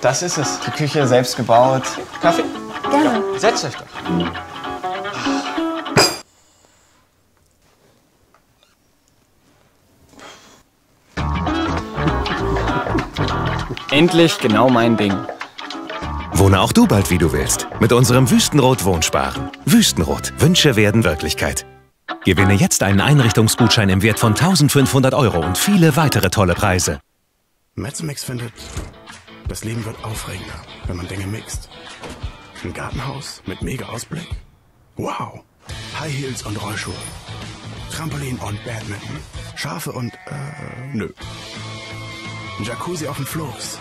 Das ist es. Die Küche selbst gebaut. Kaffee? Gerne. Ja, setzt euch doch. Endlich genau mein Ding. Wohne auch du bald, wie du willst. Mit unserem Wüstenrot Wohnsparen. Wüstenrot. Wünsche werden Wirklichkeit. Gewinne jetzt einen Einrichtungsgutschein im Wert von 1.500 € und viele weitere tolle Preise. Metzemix findet, das Leben wird aufregender, wenn man Dinge mixt. Ein Gartenhaus mit mega Ausblick? Wow! High Heels und Rollschuhe. Trampolin und Badminton. Schafe und, nö. Ein Jacuzzi auf dem Floß.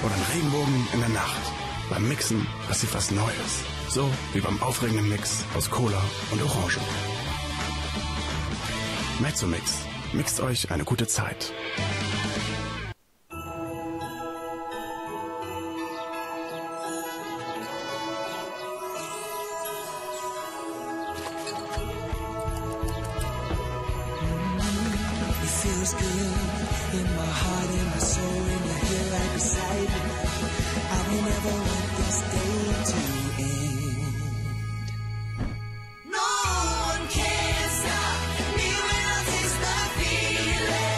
Oder ein Regenbogen in der Nacht. Beim Mixen passiert was Neues. So wie beim aufregenden Mix aus Cola und Orangen. Mezzomix. Mixt euch eine gute Zeit. Feels good in my heart and my soul, and you're here right beside me. I will never want this day to end. No one can stop me when I taste the feeling.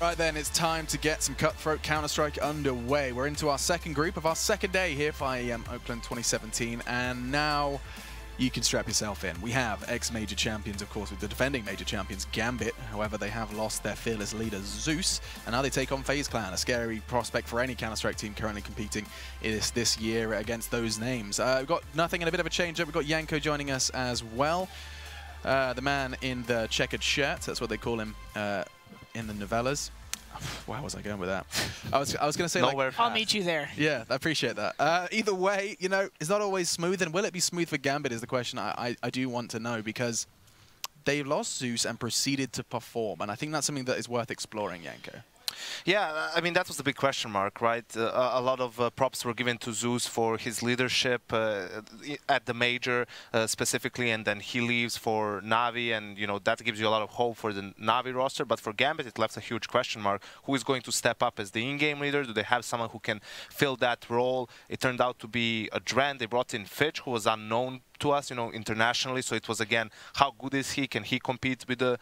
Right then, it's time to get some Cutthroat Counter-Strike underway. We're into our second group of our second day here for IEM Oakland 2017, and now you can strap yourself in. We have ex-major champions, of course, with the defending major champions, Gambit. However, they have lost their fearless leader, Zeus, and now they take on FaZe Clan, a scary prospect for any Counter-Strike team currently competing this year against those names. We've got nothing and a bit of a change-up. We've got Yanko joining us as well. The man in the checkered shirt, that's what they call him in the novellas. Where was I going with that? I was going to say, like, I'll meet you there. Yeah, I appreciate that. Either way, you know, it's not always smooth, and will it be smooth for Gambit is the question I do want to know, because they lost Zeus and proceeded to perform, and I think that's something that is worth exploring, Yanko. Yeah, I mean, that was the big question mark, right? A lot of props were given to Zeus for his leadership at the major specifically, and then he leaves for Na'Vi, and, you know, that gives you a lot of hope for the Na'Vi roster. But for Gambit, it left a huge question mark. Who is going to step up as the in-game leader? Do they have someone who can fill that role? It turned out to be a Dren. They brought in Fitch, who was unknown to us, you know, internationally. So it was, again, how good is he? Can he compete with the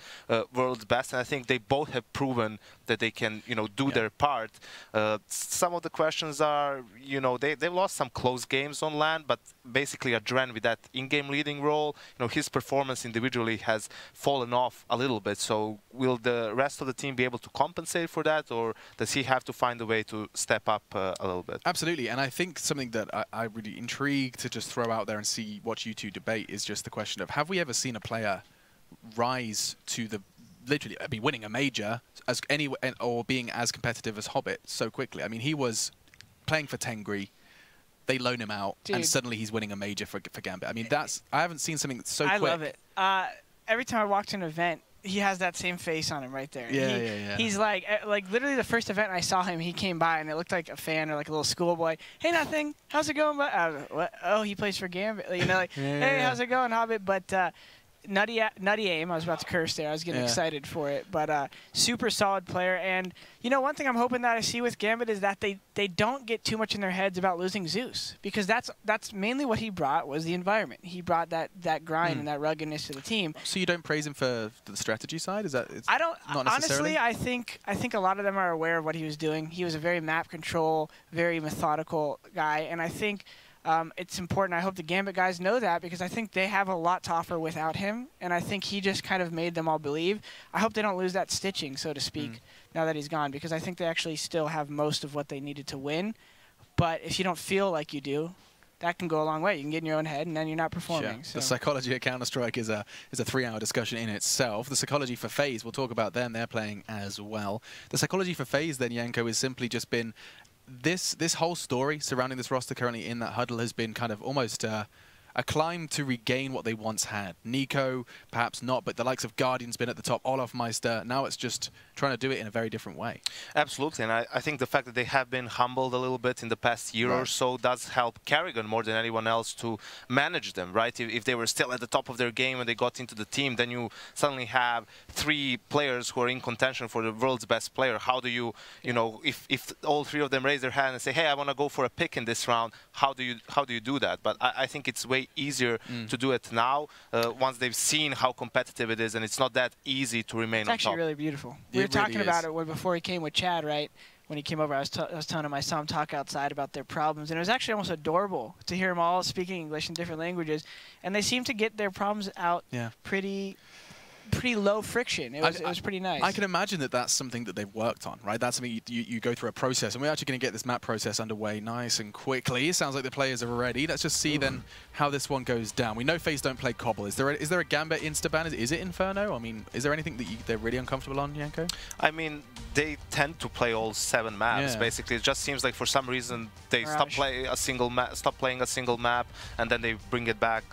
world's best? And I think they both have proven that they can, you know, do their part. Some of the questions are, you know, they've lost some close games on LAN, but basically a Dren with that in-game leading role, you know, his performance individually has fallen off a little bit. So will the rest of the team be able to compensate for that, or does he have to find a way to step up a little bit? Absolutely, and I think something that I'm really intrigued to just throw out there and see what you two debate is just the question of, have we ever seen a player rise to the, literally, I mean, winning a major as or being as competitive as Hobbit so quickly? I mean, he was playing for Tengri, they loan him out, and suddenly he's winning a major for Gambit. I mean, I haven't seen something so quick. I love it. Every time I walk to an event, he has that same face on him right there. Yeah. He's like literally the first event I saw him, he came by and it looked like a fan or like a little schoolboy. Hey, nothing. How's it going? What? Oh, he plays for Gambit. You know, like, hey, how's it going, Hobbit? But nutty aim. I was about to curse there. I was getting excited for it. But super solid player. And, you know, one thing I'm hoping that I see with Gambit is that they don't get too much in their heads about losing Zeus. Because that's mainly what he brought, was the environment. He brought that grind and that ruggedness to the team. So you don't praise him for the strategy side? Is that I don't. Not necessarily? Honestly, I think a lot of them are aware of what he was doing. He was a very map control, very methodical guy. And I think it's important. I hope the Gambit guys know that, because I think they have a lot to offer without him, and I think he just kind of made them all believe. I hope they don't lose that stitching, so to speak, now that he's gone, because I think they actually still have most of what they needed to win. But if you don't feel like you do, that can go a long way. You can get in your own head, and then you're not performing. So. The psychology of Counter-Strike is a 3-hour discussion in itself. The psychology for FaZe, we'll talk about them. They're playing as well. The psychology for FaZe, then, Yanko, has simply just been this whole story surrounding this roster currently in that huddle has been kind of almost, I a climb to regain what they once had. Nico, perhaps not, but the likes of Guardian's been at the top, Olaf Meister. Now it's just trying to do it in a very different way. Absolutely, and I think the fact that they have been humbled a little bit in the past year or so does help Karrigan more than anyone else to manage them, right? If they were still at the top of their game and they got into the team, then you suddenly have 3 players who are in contention for the world's best player. How do you, if all 3 of them raise their hand and say, hey, I want to go for a pick in this round, how do you do that? But I think it's way easier to do it now once they've seen how competitive it is, and it's not that easy to remain on top. It's actually really beautiful. We were talking about it before he came with Chad, right? When he came over, I was telling him I saw him talk outside about their problems, and it was actually almost adorable to hear them all speaking English in different languages, and they seem to get their problems out pretty low friction. It was pretty nice. I can imagine that that's something that they've worked on, right? That's something you go through a process, and we're actually going to get this map process underway nice and quickly. It sounds like the players are ready. Let's just see then how this one goes down. We know FaZe don't play Cobble. Is there a Gambit insta-ban? Is it Inferno? I mean, is there anything that they're really uncomfortable on, Yanko? I mean, they tend to play all 7 maps, basically. It just seems like for some reason they stop playing a single map, and then they bring it back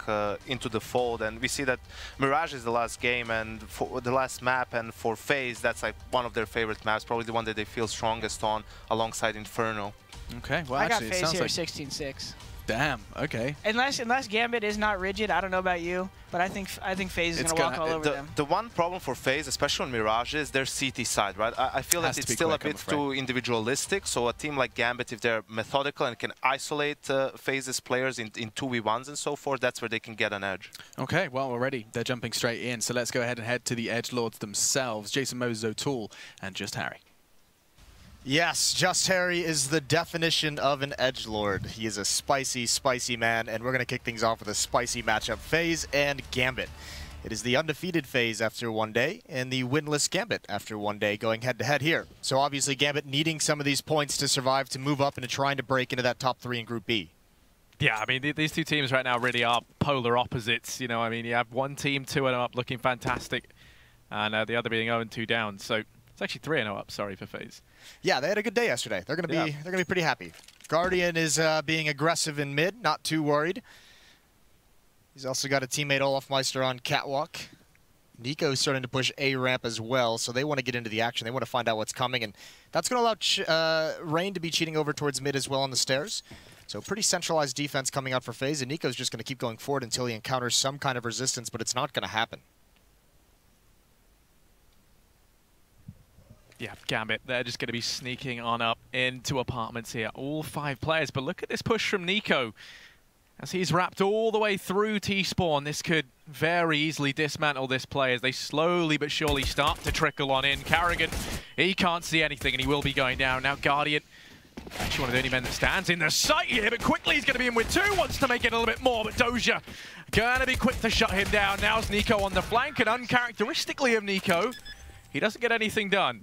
into the fold. And we see that Mirage is the last game, and for the last map, and for FaZe, that's like one of their favorite maps, probably the one that they feel strongest on, alongside Inferno. Okay, well, I got actually, FaZe here like 16-6. Damn. Okay. Unless Gambit is not rigid, I don't know about you, but I think FaZe is going to walk all over them. The one problem for FaZe, especially on Mirage, is their CT side, right? I feel that it's still a bit too individualistic. So a team like Gambit, if they're methodical and can isolate FaZe's players in 2v1s and so forth, that's where they can get an edge. Okay, well, already they're jumping straight in. So let's go ahead and head to the Edgelords themselves. Jason Moses O'Toole and Just Harry. Yes, Just Harry is the definition of an edgelord. He is a spicy, spicy man, and we're going to kick things off with a spicy matchup. FaZe and Gambit. It is the undefeated FaZe after 1 day, and the winless Gambit after 1 day, going head-to-head here. So obviously Gambit needing some of these points to survive, to move up, and trying to break into that top 3 in Group B. Yeah, I mean, these 2 teams right now really are polar opposites. You know, I mean, you have one team 2-0 up looking fantastic, and the other being 0-2 down. So it's actually 3-0 up, sorry, for FaZe. Yeah, they had a good day yesterday. They're gonna be pretty happy. Guardian is being aggressive in mid, not too worried. He's also got a teammate Olaf Meister on catwalk. Nico's starting to push A ramp as well, so they want to get into the action. They want to find out what's coming, and that's going to allow Rain to be cheating over towards mid as well on the stairs. So pretty centralized defense coming out for FaZe, and Nico's just going to keep going forward until he encounters some kind of resistance, but it's not going to happen. Yeah, Gambit, they're just going to be sneaking on up into apartments here. All 5 players, but look at this push from Nico. As he's wrapped all the way through T-Spawn, this could very easily dismantle this play as they slowly but surely start to trickle on in. Karrigan, he can't see anything and he will be going down. Now Guardian, actually one of the only men that stands in the sight here, but quickly he's going to be in with 2, wants to make it a little bit more, but Doja going to be quick to shut him down. Now's Nico on the flank, and uncharacteristically of Nico, he doesn't get anything done.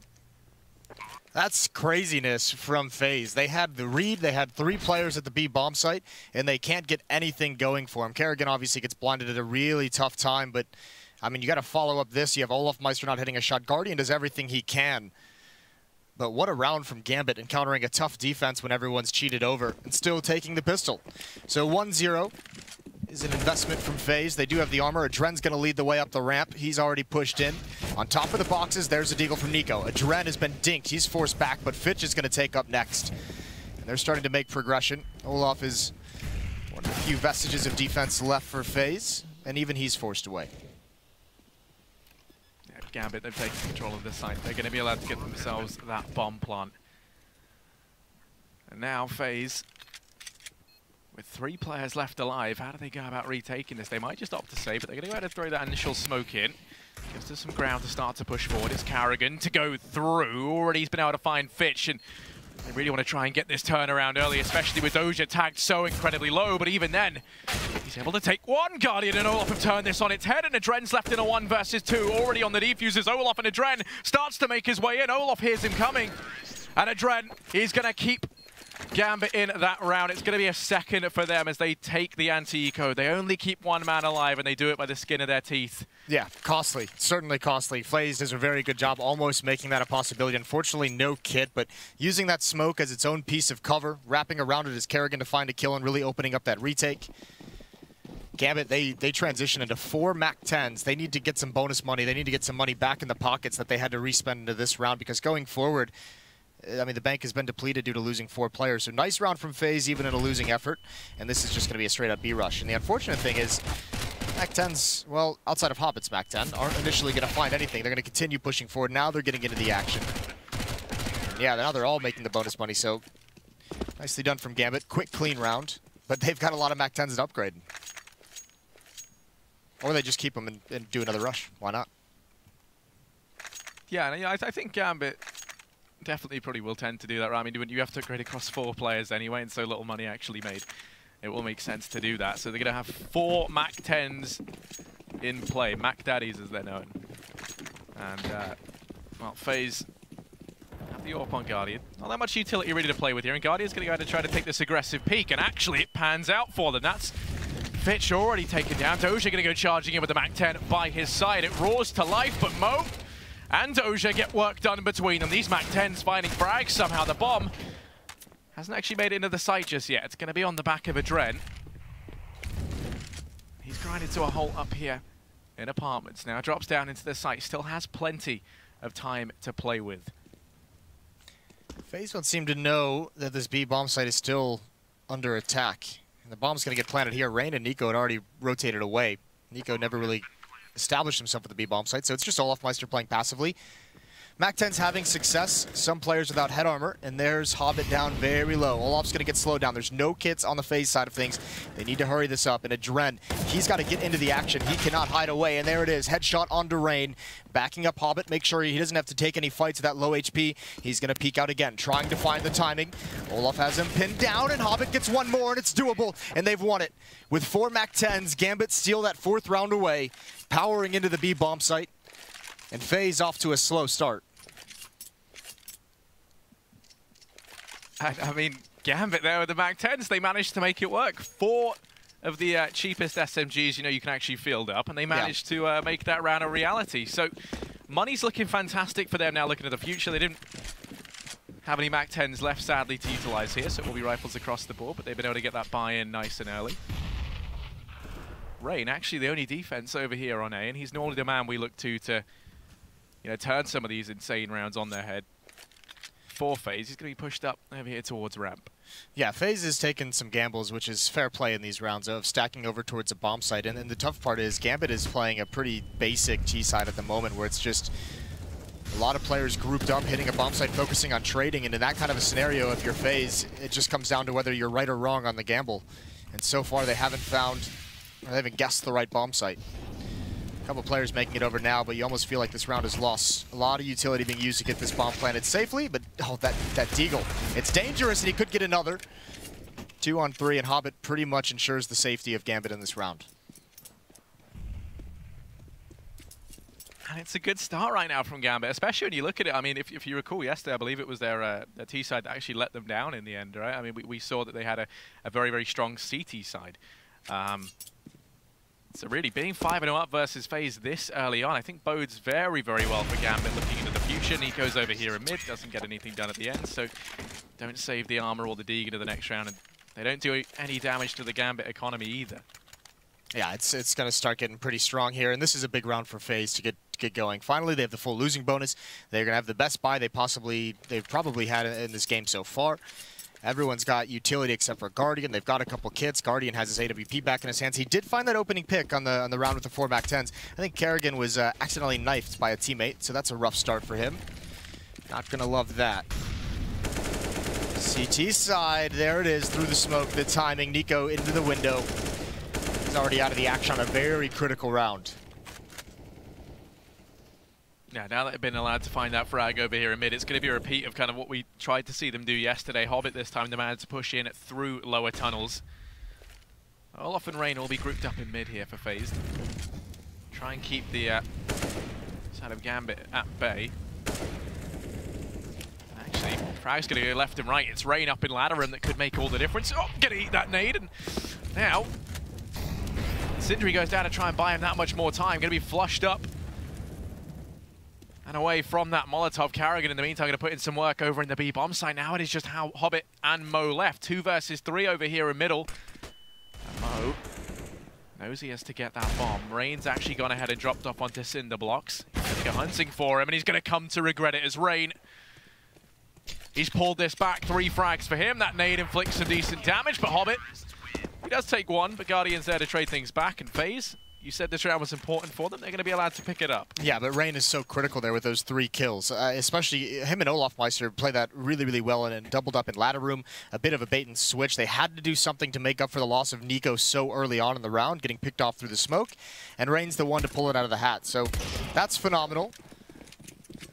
That's craziness from FaZe. They had the read, they had 3 players at the B bomb site, and they can't get anything going for him. Karrigan obviously gets blinded at a really tough time, but I mean, you got to follow up this. You have Olaf Meister not hitting a shot. Guardian does everything he can. But what a round from Gambit, encountering a tough defense when everyone's cheated over and still taking the pistol. So 1-0 is an investment from FaZe. They do have the armor. Adren's going to lead the way up the ramp. He's already pushed in. On top of the boxes, there's a deagle from Nico. Adren has been dinked. He's forced back, but Fitch is going to take up next. And they're starting to make progression. Olaf is one of the few vestiges of defense left for FaZe, and even he's forced away. Yeah, Gambit, they've taken control of this site. They're going to be allowed to get themselves that bomb plant. And now FaZe, with 3 players left alive, how do they go about retaking this? They might just opt to save, but they're going to go ahead and throw that initial smoke in. Gives us some ground to start to push forward. It's Karrigan to go through. Already he's been able to find Fitch, and they really want to try and get this turnaround early, especially with Doja tagged so incredibly low, but even then, he's able to take 1. Guardian and Olaf have turned this on its head, and Adren's left in a 1 versus 2. Already on the defusers, Olaf and Adren starts to make his way in. Olaf hears him coming, and Adren, he's going to keep Gambit in that round. It's going to be a second for them as they take the anti-eco. They only keep 1 man alive, and they do it by the skin of their teeth. Yeah, costly. Certainly costly. FaZe does a very good job almost making that a possibility. Unfortunately, no kit, but using that smoke as its own piece of cover, wrapping around it as Karrigan to find a kill and really opening up that retake. Gambit, they transition into 4 MAC-10s. They need to get some bonus money. They need to get some money back in the pockets that they had to respend into this round, because going forward, I mean, the bank has been depleted due to losing 4 players. So nice round from FaZe, even in a losing effort. And this is just going to be a straight-up B-rush. And the unfortunate thing is, MAC-10s, well, outside of Hobbit's MAC-10, aren't initially going to find anything. They're going to continue pushing forward. Now they're getting into the action. And yeah, now they're all making the bonus money. So nicely done from Gambit. Quick, clean round. But they've got a lot of MAC-10s to upgrade. Or they just keep them and do another rush. Why not? Yeah, I think Gambit definitely probably will tend to do that. Right? I mean, when you have to upgrade across 4 players anyway, and so little money actually made, it will make sense to do that. So they're going to have 4 MAC-10s in play, Mac Daddies as they're known. And, well, FaZe have the AWP on Guardian. Not that much utility really to play with here, and Guardian's going to go ahead and try to take this aggressive peek, and actually it pans out for them. That's Fitch already taken down. Doja going to go charging in with the MAC-10 by his side. It roars to life, but Mo and Doja get work done between them. These MAC-10s finding frags somehow. The bomb hasn't actually made it into the site just yet. It's going to be on the back of a Dren. He's grinded to a hole up here in apartments. Now drops down into the site. Still has plenty of time to play with. FaZe don't seem to know that this B bomb site is still under attack. And the bomb's going to get planted here. Rain and Nico had already rotated away. Nico never really established himself at the B bomb site, so it's just Olaf Meister playing passively. MAC-10's having success, some players without head armor, and there's Hobbit down very low. Olaf's going to get slowed down. There's no kits on the FaZe side of things. They need to hurry this up. And a Dren, he's got to get into the action. He cannot hide away, and there it is. Headshot onto Rain, backing up Hobbit. Make sure he doesn't have to take any fights at that low HP. He's going to peek out again, trying to find the timing. Olaf has him pinned down, and Hobbit gets one more, and it's doable, and they've won it. With 4 MAC-10s, Gambit steal that 4th round away, powering into the B bomb site, and FaZe off to a slow start. I mean, Gambit there with the MAC-10s, they managed to make it work. 4 of the cheapest SMGs, you can actually field up, and they managed to make that round a reality. So money's looking fantastic for them now, looking at the future. They didn't have any MAC-10s left, sadly, to utilize here, so it will be rifles across the board, but they've been able to get that buy-in nice and early. Rain, actually the only defense over here on A, and he's normally the man we look to turn some of these insane rounds on their head. For FaZe, he's going to be pushed up over here towards ramp. Yeah, FaZe is taking some gambles, which is fair play in these rounds of stacking over towards a bomb site. And the tough part is Gambit is playing a pretty basic T side at the moment, where it's just a lot of players grouped up, hitting a bomb site, focusing on trading. And in that kind of a scenario, if you're FaZe, it just comes down to whether you're right or wrong on the gamble. And so far, they haven't found, or they haven't guessed the right bomb site. A couple players making it over now, but you almost feel like this round is lost. A lot of utility being used to get this bomb planted safely, but oh, that Deagle. It's dangerous, and he could get another. 2 on 3, and Hobbit pretty much ensures the safety of Gambit in this round. And it's a good start right now from Gambit, especially when you look at it. I mean, if you recall yesterday, I believe it was their T side that actually let them down in the end, right? I mean, we saw that they had a very, very strong CT side. So really, being 5-0 up versus FaZe this early on, I think bodes very, very well for Gambit looking into the future. Nico's over here in mid, doesn't get anything done at the end, so don't save the armor or the Deeg into the next round, and they don't do any damage to the Gambit economy either. Yeah, it's going to start getting pretty strong here, and this is a big round for FaZe to get going. Finally, they have the full losing bonus. They're going to have the best buy they've probably had in this game so far. Everyone's got utility except for Guardian. They've got a couple kits. Guardian has his AWP back in his hands. He did find that opening pick on the round with the 4 MAC-10s. I think Kerrigan was accidentally knifed by a teammate, so that's a rough start for him. Not going to love that. CT side, there it is, through the smoke, the timing. Nico into the window. He's already out of the action on a very critical round. Yeah, now that they've been allowed to find that frag over here in mid, it's going to be a repeat of kind of what we tried to see them do yesterday. Hobbit this time demanded to push in through lower tunnels. Olaf and Rain will be grouped up in mid here for FaZe. Try and keep the side of Gambit at bay. Actually, frag's going to go left and right. It's Rain up in ladder room that could make all the difference. Oh, going to eat that nade, and now Sindri goes down to try and buy him that much more time. Going to be flushed up and away from that Molotov. Kerrigan, in the meantime, going to put in some work over in the B-bomb side. Now it is just how Hobbit and Mo left. 2 versus 3 over here in middle. And Mo knows he has to get that bomb. Rain's actually gone ahead and dropped off onto cinder blocks. He's going to go hunting for him, and he's going to come to regret it as Rain. He's pulled this back. 3 frags for him. That nade inflicts some decent damage, but Hobbit, he does take one, but Guardian's there to trade things back. And FaZe, you said this round was important for them. They're going to be allowed to pick it up. Yeah, but Rain is so critical there with those 3 kills. Especially him and Olofmeister play that really, really well and doubled up in ladder room. A bit of a bait and switch. They had to do something to make up for the loss of Nico so early on in the round, getting picked off through the smoke. And Rain's the one to pull it out of the hat. So that's phenomenal.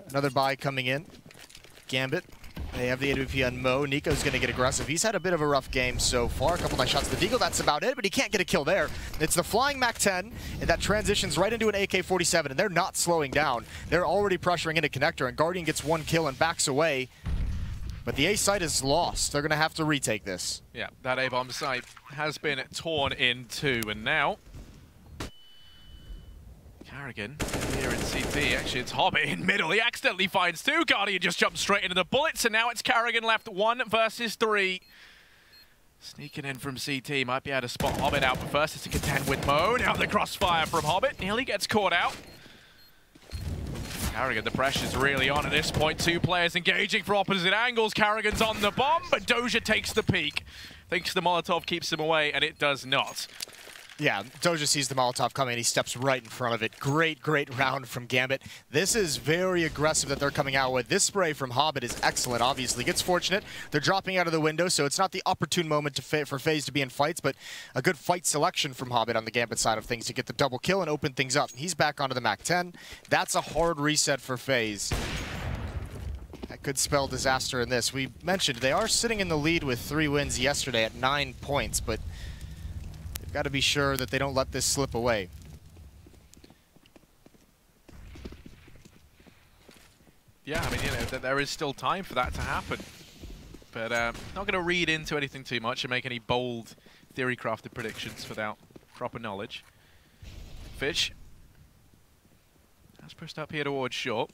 Another buy coming in. Gambit. They have the AWP on Mo. Nico's going to get aggressive. He's had a bit of a rough game so far. A couple nice shots to the Deagle. That's about it, but he can't get a kill there. It's the flying MAC-10, and that transitions right into an AK-47, and they're not slowing down. They're already pressuring into Connector, and Guardian gets 1 kill and backs away. But the A site is lost. They're going to have to retake this. Yeah, that A-bomb site has been torn in 2, and now Carrigan here in CT. Actually, it's Hobbit in middle. He accidentally finds 2. Guardian just jumps straight into the bullets, and now it's Carrigan left 1 versus 3. Sneaking in from CT. Might be able to spot Hobbit out, but first it's to contend with Mo. Now the crossfire from Hobbit. Nearly gets caught out. Carrigan, the pressure's really on at this point. 2 players engaging for opposite angles. Carrigan's on the bomb, but Doja takes the peek. Thinks the Molotov keeps him away, and it does not. Yeah, Doja sees the Molotov coming, and he steps right in front of it. Great, great round from Gambit. This is very aggressive that they're coming out with. This spray from Hobbit is excellent, obviously. Gets fortunate. They're dropping out of the window, so it's not the opportune moment for FaZe to be in fights, but a good fight selection from Hobbit on the Gambit side of things to get the double kill and open things up. He's back onto the MAC-10. That's a hard reset for FaZe. That could spell disaster in this. We mentioned they are sitting in the lead with 3 wins yesterday at 9 points, but got to be sure that they don't let this slip away. Yeah, I mean, you know, there is still time for that to happen. But not going to read into anything too much and make any bold theory-crafted predictions without proper knowledge. Fitch has pushed up here towards short.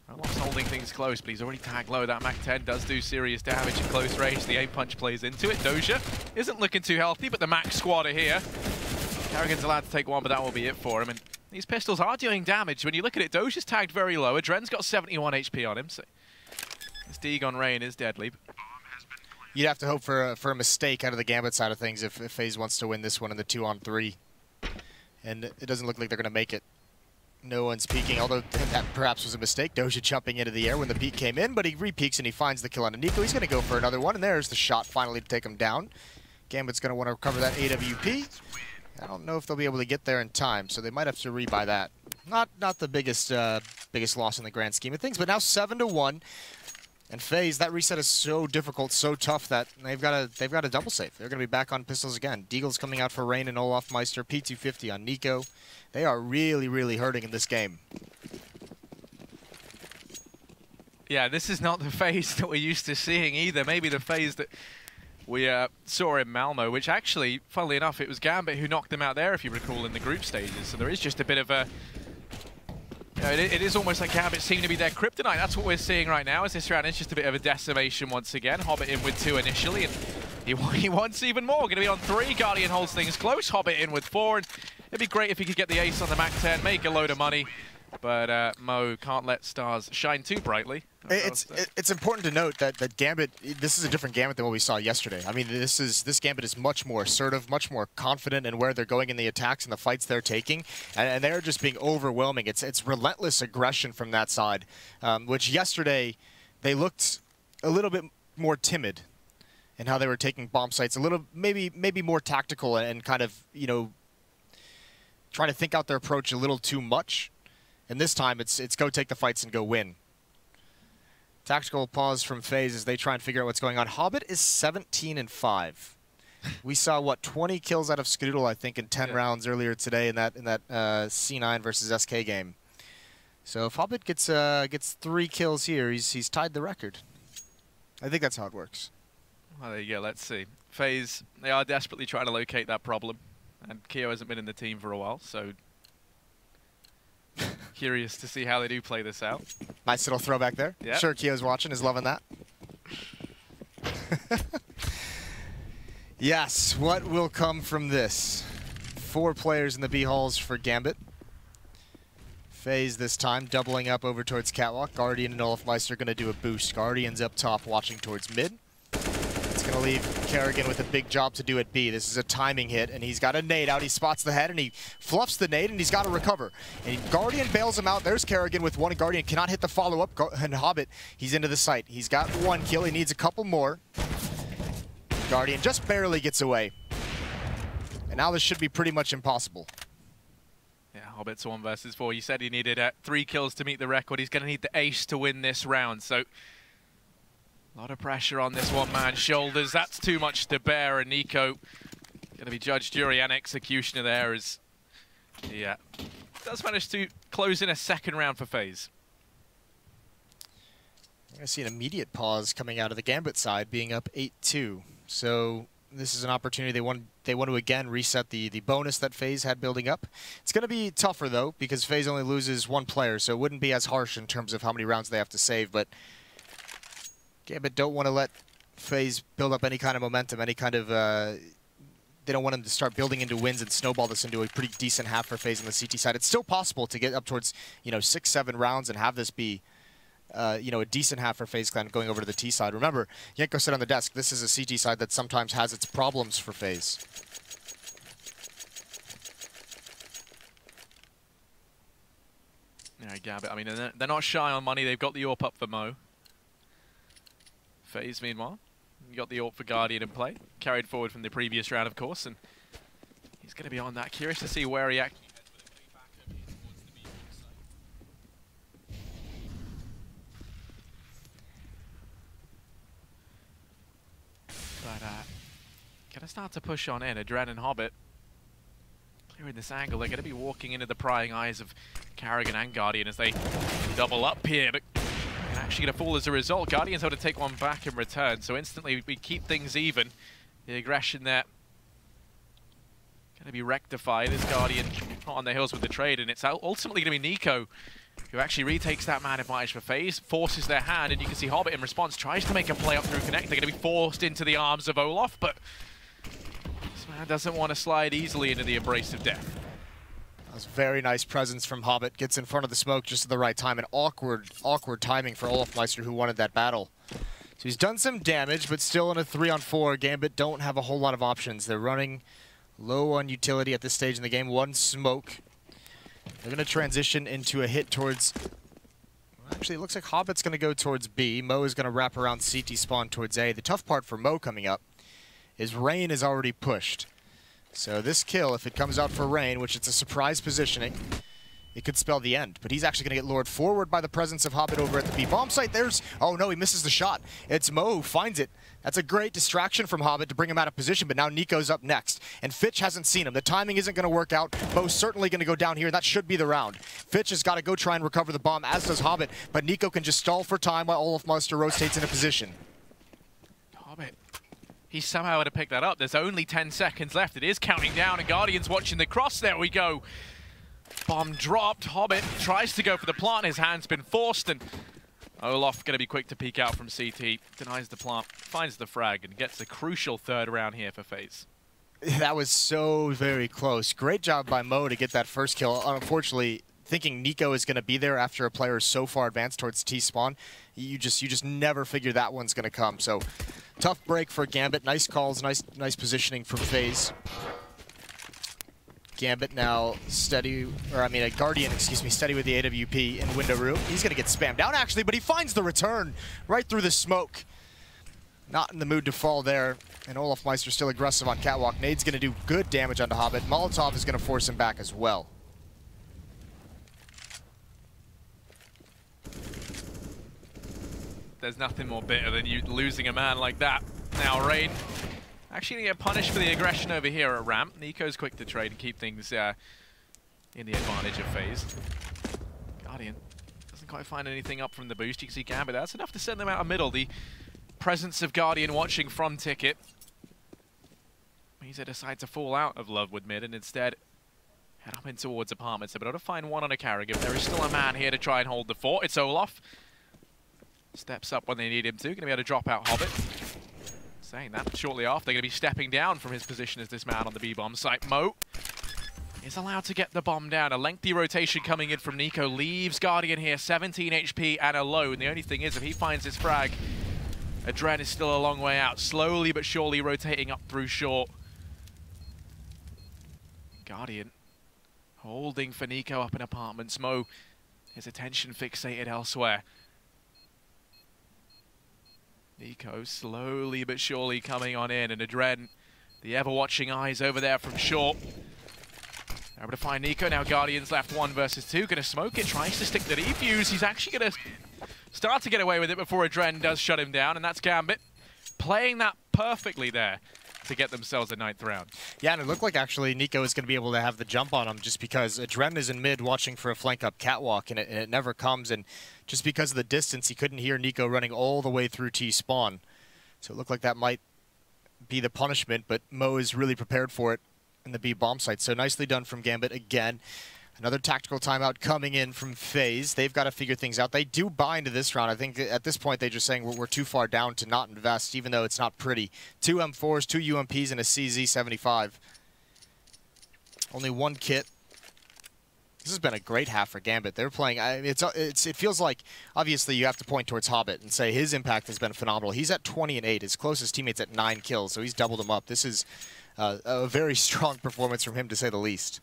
Roloff's holding things close, but he's already tagged low. That MAC-10 does do serious damage at close range. The aim punch plays into it. Doja isn't looking too healthy, but the MAC squad are here. Carrigan's allowed to take 1, but that will be it for him. And these pistols are doing damage. When you look at it, Doja's tagged very low. Adren's got 71 HP on him, so this Deeg on Rain is deadly. You'd have to hope for a mistake out of the Gambit side of things if FaZe wants to win this one in the 2-on-3. And it doesn't look like they're going to make it. No one's peeking, although that perhaps was a mistake. Doja jumping into the air when the peek came in, but he re-peeks and he finds the kill on Nico. He's going to go for another one, and there's the shot finally to take him down. Gambit's going to want to recover that AWP. I don't know if they'll be able to get there in time, so they might have to rebuy that. Not the biggest loss in the grand scheme of things, but now 7-1. And FaZe, that reset is so difficult, so tough that they've got a double save. They're going to be back on pistols again. Deagle's coming out for Rain and Olofmeister. P250 on Nico. They are really, really hurting in this game. Yeah, this is not the FaZe that we're used to seeing either. Maybe the FaZe that we saw in Malmo, which actually, funnily enough, it was Gambit who knocked them out there, if you recall, in the group stages. So there is just a bit of a... You know, it is almost like Gambit seem to be their kryptonite. That's what we're seeing right now, as this round is just a bit of a decimation once again. Hobbit in with 2 initially, and he wants even more. Going to be on 3. Guardian holds things close. Hobbit in with 4. And it'd be great if he could get the ace on the MAC-10, make a load of money. But Mo can't let stars shine too brightly. It's important to note that Gambit, this is a different Gambit than what we saw yesterday. I mean, this Gambit is much more assertive, much more confident in where they're going in the attacks and the fights they're taking, and they're just being overwhelming. It's relentless aggression from that side, which yesterday they looked a little bit more timid in how they were taking bomb sites, a little maybe more tactical and kind of, you know, trying to think out their approach a little too much. And this time, it's go take the fights and go win. Tactical pause from FaZe as they try and figure out what's going on. Hobbit is 17-5. We saw, what, 20 kills out of Skadoodle, I think, in 10 rounds earlier today in that C9 versus SK game. So if Hobbit gets 3 kills here, he's tied the record. I think that's how it works. Well, there you go. Let's see. FaZe, they are desperately trying to locate that problem. And Keo hasn't been in the team for a while, so... Curious to see how they do play this out. Nice little throwback there. Yep. Sure Keo's watching, is loving that. Yes, what will come from this? 4 players in the B halls for Gambit. FaZe this time, doubling up over towards Catwalk. Guardian and Olafmeister going to do a boost. Guardian's up top, watching towards mid. It's going to leave Kerrigan with a big job to do at B. This is a timing hit, and he's got a nade out. He spots the head, and he fluffs the nade, and he's got to recover. And Guardian bails him out. There's Kerrigan with one. Guardian cannot hit the follow-up. And Hobbit, he's into the site. He's got 1 kill. He needs a couple more. Guardian just barely gets away. And now this should be pretty much impossible. Yeah, Hobbit's 1 versus 4. You said he needed 3 kills to meet the record. He's going to need the ace to win this round. So a lot of pressure on this one-man shoulders. That's too much to bear. And Nico going to be judge, jury, and executioner there as he does manage to close in a 2nd round for FaZe. We're going to see an immediate pause coming out of the Gambit side, being up 8-2. So this is an opportunity they want to again reset the bonus that FaZe had building up. It's going to be tougher though, because FaZe only loses 1 player, so it wouldn't be as harsh in terms of how many rounds they have to save. But Gambit don't want to let FaZe build up any kind of momentum, any kind of they don't want them to start building into wins and snowball this into a pretty decent half for FaZe on the CT side. It's still possible to get up towards 6-7 rounds and have this be a decent half for FaZe Clan going over to the T side. Remember, Yenko said on the desk, this is a CT side that sometimes has its problems for FaZe. Yeah, Gambit, I mean, they're not shy on money. They've got the AWP up for Mo. FaZe, meanwhile, you got the AWP for Guardian in play. Carried forward from the previous round, of course, and he's going to be on that. Curious to see where he actually heads with a back over here towards the B side. But going to start to push on in. Adren and Hobbit clearing this angle. They're going to be walking into the prying eyes of Kerrigan and Guardian as they double up here. But actually going to fall as a result. Guardian's able to take 1 back in return. So instantly we keep things even. The aggression there going to be rectified as Guardian not on the hills with the trade. And it's ultimately going to be Nico who actually retakes that man advantage for FaZe, forces their hand, and you can see Hobbit in response tries to make a play up through Connect. They're going to be forced into the arms of Olaf, but this man doesn't want to slide easily into the embrace of death. That was very nice presence from Hobbit. Gets in front of the smoke just at the right time. An awkward timing for Olafmeister, who wanted that battle. So he's done some damage, but still in a 3-on-4. Gambit don't have a whole lot of options. They're running low on utility at this stage in the game. 1 smoke. They're going to transition into a hit towards... Actually, it looks like Hobbit's going to go towards B. Mo is going to wrap around CT spawn towards A. The tough part for Mo coming up is Rain is already pushed. So this kill, if it comes out for Rain, which it's a surprise positioning, it could spell the end. But he's actually going to get lured forward by the presence of Hobbit over at the B bomb site. There's... Oh no, he misses the shot. It's Mo who finds it. That's a great distraction from Hobbit to bring him out of position, but now Nico's up next. And Fitch hasn't seen him. The timing isn't going to work out. Mo's certainly going to go down here, and that should be the round. Fitch has got to go try and recover the bomb, as does Hobbit, but Nico can just stall for time while Olafmeister rotates into position. Hobbit, he somehow had to pick that up. There's only 10 seconds left. It is counting down, and Guardian's watching the cross. There we go. Bomb dropped. Hobbit tries to go for the plant. His hand's been forced, and Olaf going to be quick to peek out from CT. Denies the plant, finds the frag, and gets a crucial 3rd round here for FaZe. That was so very close. Great job by Mo to get that first kill. Unfortunately, thinking Nico is going to be there after a player is so far advanced towards T-spawn, you just never figure that one's going to come. So tough break for Gambit. Nice calls, nice positioning from FaZe. Gambit now steady, or I mean Guardian, excuse me, steady with the AWP in window room. He's going to get spammed down actually, but he finds the return right through the smoke. Not in the mood to fall there, and Olafmeister still aggressive on Catwalk. Nade's going to do good damage onto Hobbit. Molotov is going to force him back as well. There's nothing more bitter than you losing a man like that. Now Rain actually going to get punished for the aggression over here at ramp. Nico's quick to trade and keep things in the advantage of FaZe. Guardian doesn't quite find anything up from the boost. You can see Gambit. That's enough to send them out of middle. The presence of Guardian watching from Ticket means they decide to fall out of love with mid and instead head up in towards apartments. They're able to find 1 on a Kerrigan. There is still a man here to try and hold the fort. It's Olaf. Steps up when they need him to. Going to be able to drop out Hobbit. Saying that shortly after, they're going to be stepping down from his position as this man on the B-bomb site. Mo is allowed to get the bomb down. A lengthy rotation coming in from Nico. Leaves Guardian here, 17 HP and alone. The only thing is, if he finds his frag, Adren is still a long way out. Slowly but surely rotating up through short. Guardian holding for Nico up in apartments. Mo, his attention fixated elsewhere. Nico slowly but surely coming on in, and Adren, the ever-watching eyes over there from short. Able to find Nico. Now Guardian's left 1 versus 2. Gonna smoke it, tries to stick the defuse. He's actually gonna start to get away with it before Adren does shut him down, and that's Gambit playing that perfectly there to get themselves a 9th round. Yeah, and it looked like actually Nico is going to be able to have the jump on him just because Adren is in mid watching for a flank up catwalk, and it never comes, and just because of the distance, he couldn't hear Nico running all the way through T-spawn. So it looked like that might be the punishment, but Mo is really prepared for it in the B bomb site. So nicely done from Gambit again. Another tactical timeout coming in from FaZe. They've got to figure things out. They do buy into this round. I think at this point they're just saying we're too far down to not invest, even though it's not pretty. 2 M4s, 2 UMPs, and a CZ75. Only 1 kit. This has been a great half for Gambit. They're playing. It feels like obviously you have to point towards Hobbit and say his impact has been phenomenal. He's at 20 and 8. His closest teammate's at 9 kills, so he's doubled him up. This is a very strong performance from him, to say the least.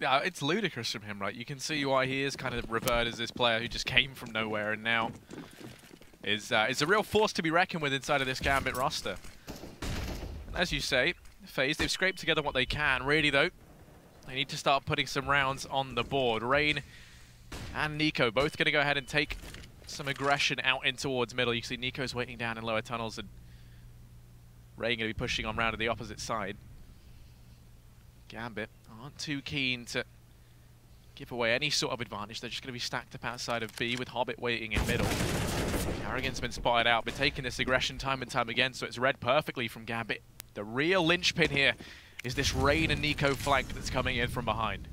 Yeah, it's ludicrous from him, right? You can see why he is kind of revered as this player who just came from nowhere and now is a real force to be reckoned with inside of this Gambit roster. And as you say, FaZe, they've scraped together what they can. Really, though, they need to start putting some rounds on the board. Rain and Nico both going to go ahead and take some aggression out in towards middle. You can see Nico's waiting down in lower tunnels, and Rain going to be pushing on round to the opposite side. Gambit aren't too keen to give away any sort of advantage. They're just going to be stacked up outside of B with Hobbit waiting in middle. Carrigan's been spotted out, been taking this aggression time and time again, so it's read perfectly from Gambit. The real linchpin here is this Rain and Nico flank that's coming in from behind.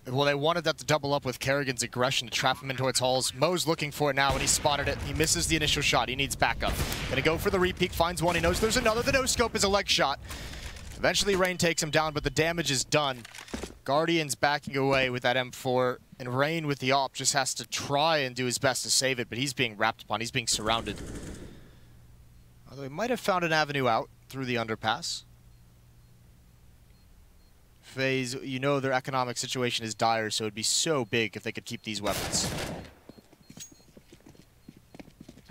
Well, they wanted that to double up with Kerrigan's aggression to trap him in towards halls. Mo's looking for it now, and he spotted it. He misses the initial shot. He needs backup. Gonna go for the repeat, finds one. He knows there's another. The no-scope is a leg shot. Eventually, Rain takes him down, but the damage is done. Guardian's backing away with that M4, and Rain with the AWP just has to try and do his best to save it, but he's being wrapped upon. He's being surrounded. Although he might have found an avenue out through the underpass. FaZe, you know their economic situation is dire, so it'd be so big if they could keep these weapons.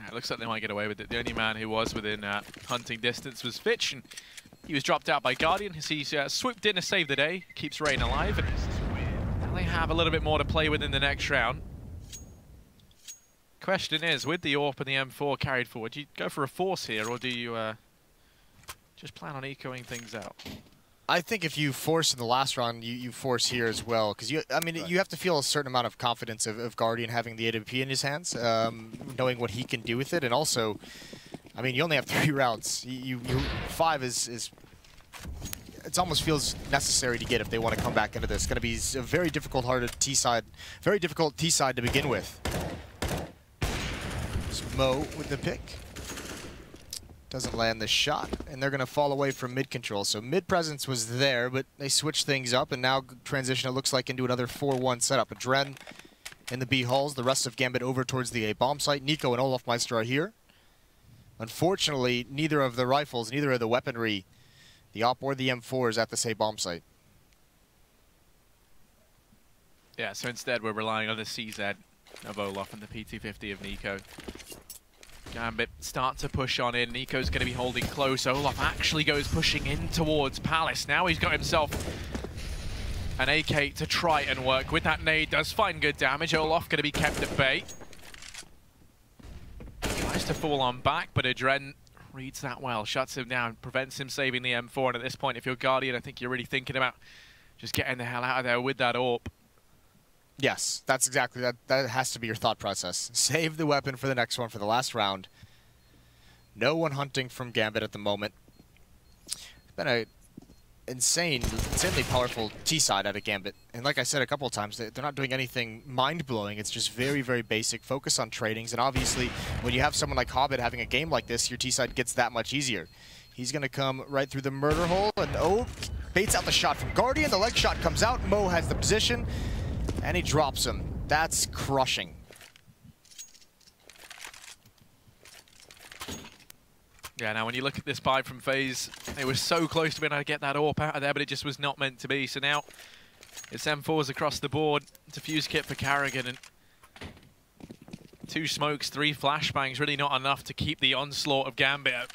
It looks like they might get away with it. The only man who was within hunting distance was Fitch, and he was dropped out by Guardian. He's swooped in to save the day, keeps Rain alive, and they have a little bit more to play with in the next round. Question is, with the AWP and the M4 carried forward, do you go for a force here, or do you just plan on ecoing things out? I think if you force in the last round, you force here as well. Because, you have to feel a certain amount of confidence of Guardian having the AWP in his hands, knowing what he can do with it. And also, I mean, you only have 3 rounds. 5 is it almost feels necessary to get if they want to come back into this. It's going to be a very difficult T-side to begin with. It's Mo with the pick. Doesn't land the shot, and they're going to fall away from mid control. So mid presence was there, but they switched things up, and now transition, it looks like, into another 4-1 setup. Adren in the B halls, the rest of Gambit over towards the A bomb site. Nico and Olafmeister are here. Unfortunately, neither of the rifles, neither of the weaponry, the AWP or the M4 is at this A bomb site. Yeah, so instead we're relying on the CZ of Olaf and the P250 of Nico. Gambit start to push on in. Nico's going to be holding close. Olaf actually goes pushing in towards Palace. Now he's got himself an AK to try and work with. That nade does find good damage. Olaf going to be kept at bay. Tries to fall on back, but Adren reads that well. Shuts him down, prevents him saving the M4. And at this point, if you're Guardian, I think you're really thinking about just getting the hell out of there with that AWP. Yes, that's exactly that. That has to be your thought process. Save the weapon for the next one, for the last round. No one hunting from Gambit at the moment. It's been a insanely powerful T side out of Gambit. And like I said a couple of times, they're not doing anything mind-blowing. It's just very, very basic. Focus on tradings. And obviously, when you have someone like Hobbit having a game like this, your T side gets that much easier. He's going to come right through the murder hole. And baits out the shot from Guardian. The leg shot comes out. Mo has the position. And he drops him. That's crushing. Yeah, now when you look at this buy from FaZe, they were so close to being able to get that AWP out of there, but it just was not meant to be. So now it's M4s across the board. It's a fuse kit for Carrigan, and 2 smokes, 3 flashbangs, really not enough to keep the onslaught of Gambit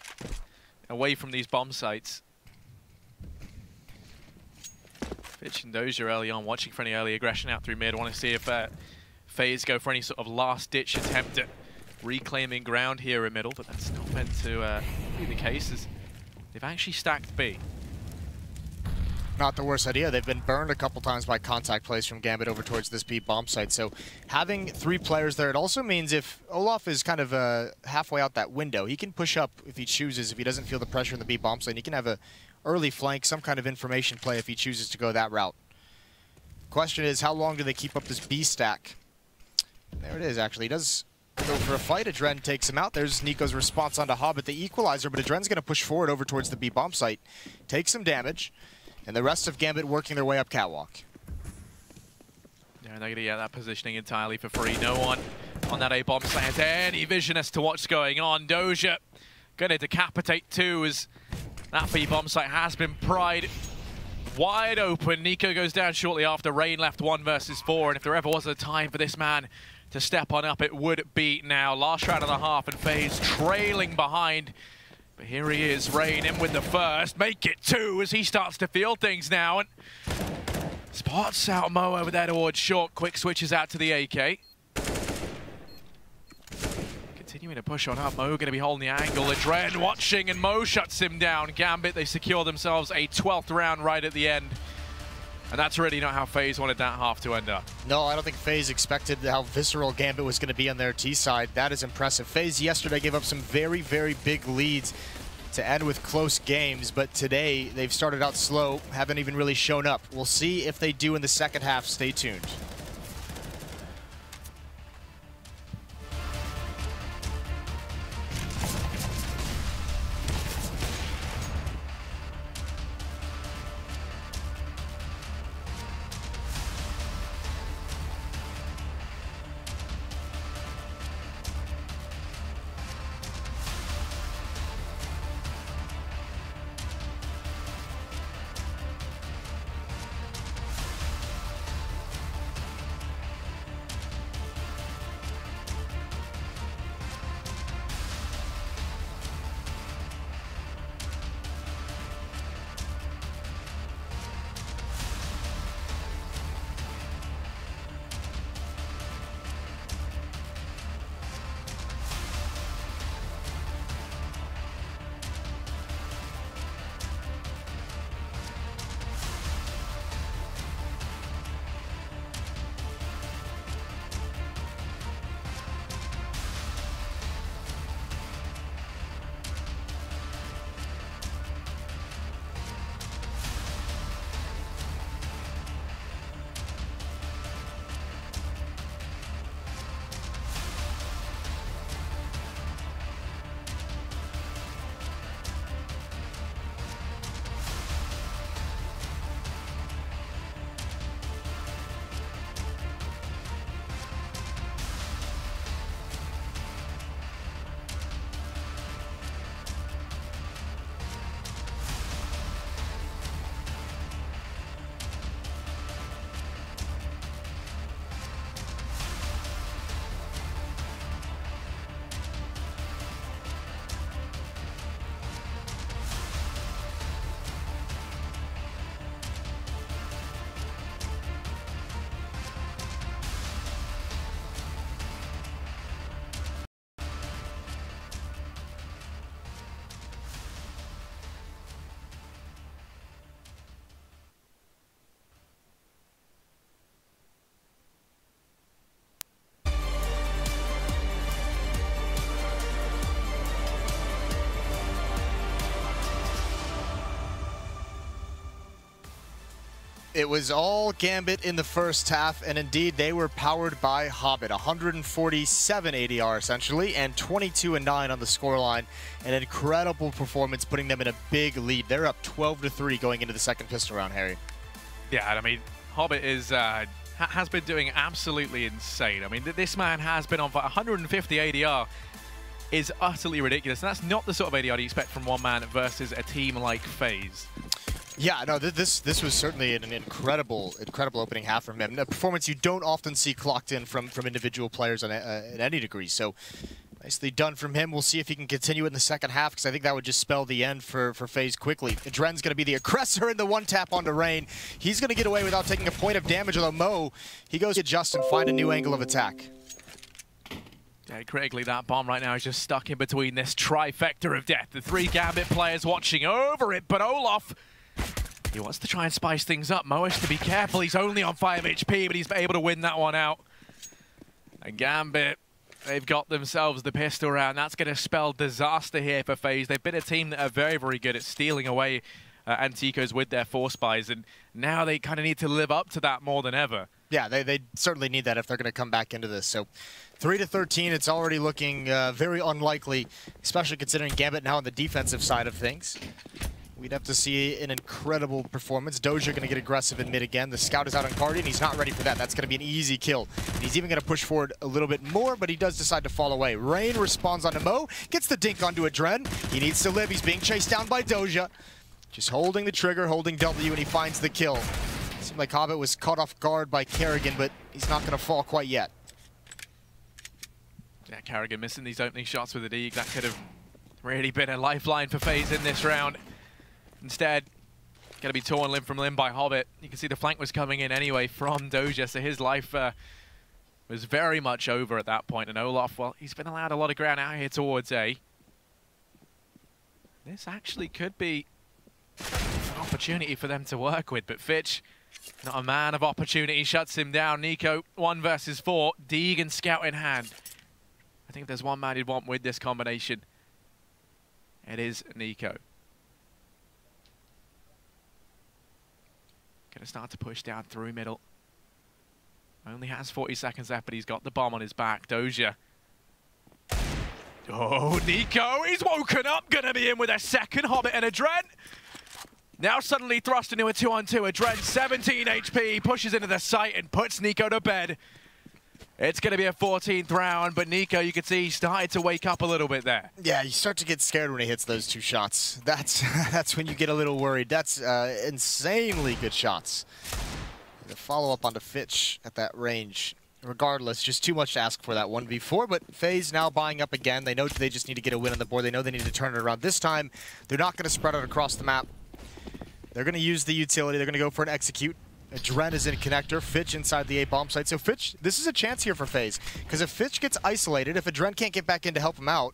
away from these bomb sites. Fitch and Doja early on, watching for any early aggression out through mid. I want to see if FaZe go for any sort of last-ditch attempt at reclaiming ground here in middle, but that's not meant to be the case, as they've actually stacked B. Not the worst idea. They've been burned a couple times by contact plays from Gambit over towards this B bomb site. So having 3 players there, it also means if Olaf is kind of halfway out that window, he can push up if he chooses, if he doesn't feel the pressure in the B bomb site. He can have a early flank, some kind of information play if he chooses to go that route. Question is, how long do they keep up this B stack? There it is, actually. He does go for a fight. Adren takes him out. There's Nico's response onto Hobbit, the equalizer, but Adren's going to push forward over towards the B bomb site, take some damage, and the rest of Gambit working their way up catwalk. Yeah, they're going to get that positioning entirely for free. No one on that A bomb site has any vision as to what's going on. Doja going to decapitate 2 as that B bomb site has been pried wide open. Nico goes down shortly after. Rain left 1 versus 4, and if there ever was a time for this man to step on up, it would be now. Last round and a half, and FaZe trailing behind. But here he is, Rain in with the first. Make it 2 as he starts to feel things now. And spots out Mo over there towards short. Quick switches out to the AK. Continuing to push on up. Mo going to be holding the angle. Adren watching, and Mo shuts him down. Gambit, they secure themselves a 12th round right at the end. And that's really not how FaZe wanted that half to end up. No, I don't think FaZe expected how visceral Gambit was going to be on their T side. That is impressive. FaZe yesterday gave up some very, very big leads to end with close games, but today they've started out slow, haven't even really shown up. We'll see if they do in the second half. Stay tuned. It was all Gambit in the first half, and indeed they were powered by Hobbit. 147 ADR essentially, and 22-9 on the scoreline. An incredible performance, putting them in a big lead. They're up 12-3 going into the second pistol round, Harry. Yeah, I mean, Hobbit is has been doing absolutely insane. I mean, this man has been on for 150 ADR. Is utterly ridiculous. And that's not the sort of ADR you expect from one man versus a team like FaZe. Yeah, no, this was certainly an incredible opening half from him. A performance you don't often see clocked in from individual players in any degree. So nicely done from him. We'll see if he can continue it in the second half, because I think that would just spell the end for FaZe quickly. Dren's going to be the aggressor in the one tap onto Rain. He's going to get away without taking a point of damage, although Mo, he goes to adjust and find a new angle of attack. Yeah, critically, that bomb right now is just stuck in between this trifecta of death. The three Gambit players watching over it, but Olaf, he wants to try and spice things up. Mo has to be careful. He's only on 5 HP, but he's able to win that one out. And Gambit, they've got themselves the pistol round. That's going to spell disaster here for FaZe. They've been a team that are very, very good at stealing away Anticos with their force buys, and now they kind of need to live up to that more than ever. Yeah, they certainly need that if they're going to come back into this. So 3-13, it's already looking very unlikely, especially considering Gambit now on the defensive side of things. We'd have to see an incredible performance. Doja going to get aggressive in mid again. The scout is out on Guardian. He's not ready for that. That's going to be an easy kill. And he's even going to push forward a little bit more, but he does decide to fall away. Rain responds onto Mo, gets the dink onto Adren. He needs to live. He's being chased down by Doja. Just holding the trigger, holding W, and he finds the kill. Seemed like Hobbit was caught off guard by Kerrigan, but he's not going to fall quite yet. Yeah, Kerrigan missing these opening shots with the Deeg. That could have really been a lifeline for FaZe in this round. Instead, going to be torn limb from limb by Hobbit. You can see the flank was coming in anyway from Doja, so his life was very much over at that point. And Olaf, well, he's been allowed a lot of ground out here towards A. This actually could be an opportunity for them to work with, but Fitch, not a man of opportunity, shuts him down. Nico, 1 versus 4, Deeg and Scout in hand. I think if there's one man he'd want with this combination, it is Nico. Gonna start to push down through middle. Only has 40 seconds left, but he's got the bomb on his back. Doja. Oh, Nico, he's woken up. Gonna be in with a second. Hobbit and Adren. Now suddenly thrust into a 2-on-2. Adren, 17 HP, pushes into the site and puts Nico to bed. It's going to be a 14th round, but Nico, you can see, started to wake up a little bit there. Yeah, you start to get scared when he hits those 2 shots. That's when you get a little worried. That's insanely good shots. The follow-up onto Fitch at that range. Regardless, just too much to ask for that 1v4, but FaZe now buying up again. They know they just need to get a win on the board. They know they need to turn it around. This time, they're not going to spread out across the map. They're going to use the utility. They're going to go for an execute. Adren is in connector, Fitch inside the A bomb site. So Fitch, this is a chance here for FaZe, because if Fitch gets isolated, if Adren can't get back in to help him out,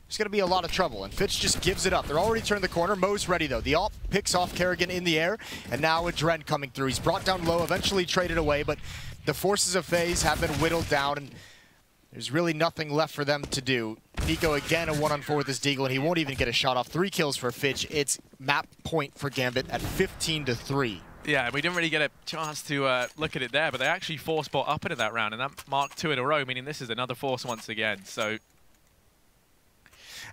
there's going to be a lot of trouble, and Fitch just gives it up. They're already turned the corner. Mo's ready, though. The AWP picks off Kerrigan in the air, and now Adren coming through. He's brought down low, eventually traded away, but the forces of FaZe have been whittled down, and there's really nothing left for them to do. Nico again a 1-on-4 with his Deagle, and he won't even get a shot off. 3 kills for Fitch. It's map point for Gambit at 15-3. Yeah, we didn't really get a chance to look at it there, but they actually force bought up into that round, and that marked 2 in a row, meaning this is another force once again. So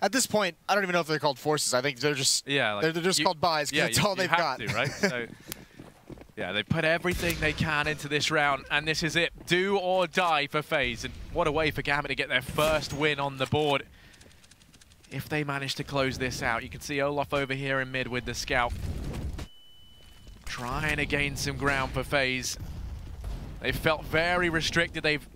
at this point, I don't even know if they're called forces. I think they're just they're just called buys because that's all they've got. To, right? So yeah, they put everything they can into this round, and this is it. Do or die for FaZe, and what a way for Gambit to get their first win on the board. If they manage to close this out, you can see Olaf over here in mid with the scout. Trying to gain some ground for FaZe. They felt very restricted. They've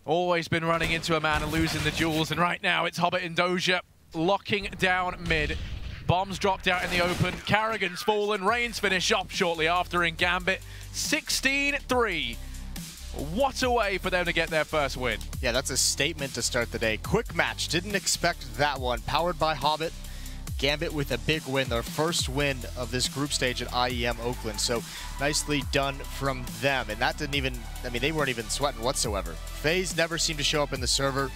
always been running into a man and losing the duels, and right now it's Hobbit and Doja locking down mid. Bombs dropped out in the open. Kerrigan's fallen. Rain's finished off shortly after in Gambit. 16-3. What a way for them to get their first win. Yeah, that's a statement to start the day. Quick match. Didn't expect that one. Powered by Hobbit. Gambit with a big win, their first win of this group stage at IEM Oakland. So nicely done from them. And that didn't even, I mean, they weren't even sweating whatsoever. FaZe never seemed to show up in the server.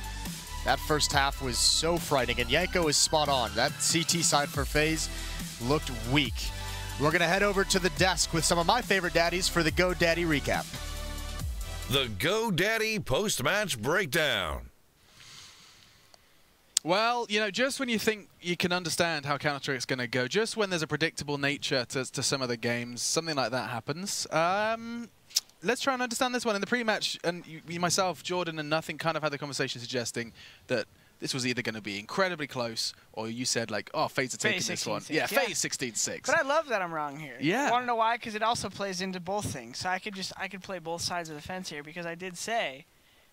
That first half was so frightening, and Yanko is spot on. That CT side for FaZe looked weak. We're going to head over to the desk with some of my favorite daddies for the GoDaddy recap. The GoDaddy post-match breakdown. Well, you know, just when you think you can understand how Counter-Strike's going to go, just when there's a predictable nature to some of the games, something like that happens. Let's try and understand this one. In the pre-match, and you, myself, Jordan, and Nothing kind of had the conversation suggesting that this was either going to be incredibly close, or you said, like, oh, FaZe are taking this one. Yeah, FaZe 16-6. But I love that I'm wrong here. Yeah. You want to know why? Because it also plays into both things. So I could play both sides of the fence here, because I did say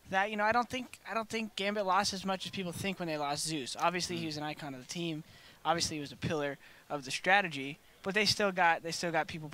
that, you know, I don't think Gambit lost as much as people think when they lost Zeus. Obviously, he was an icon of the team. Obviously, he was a pillar of the strategy. But they still got people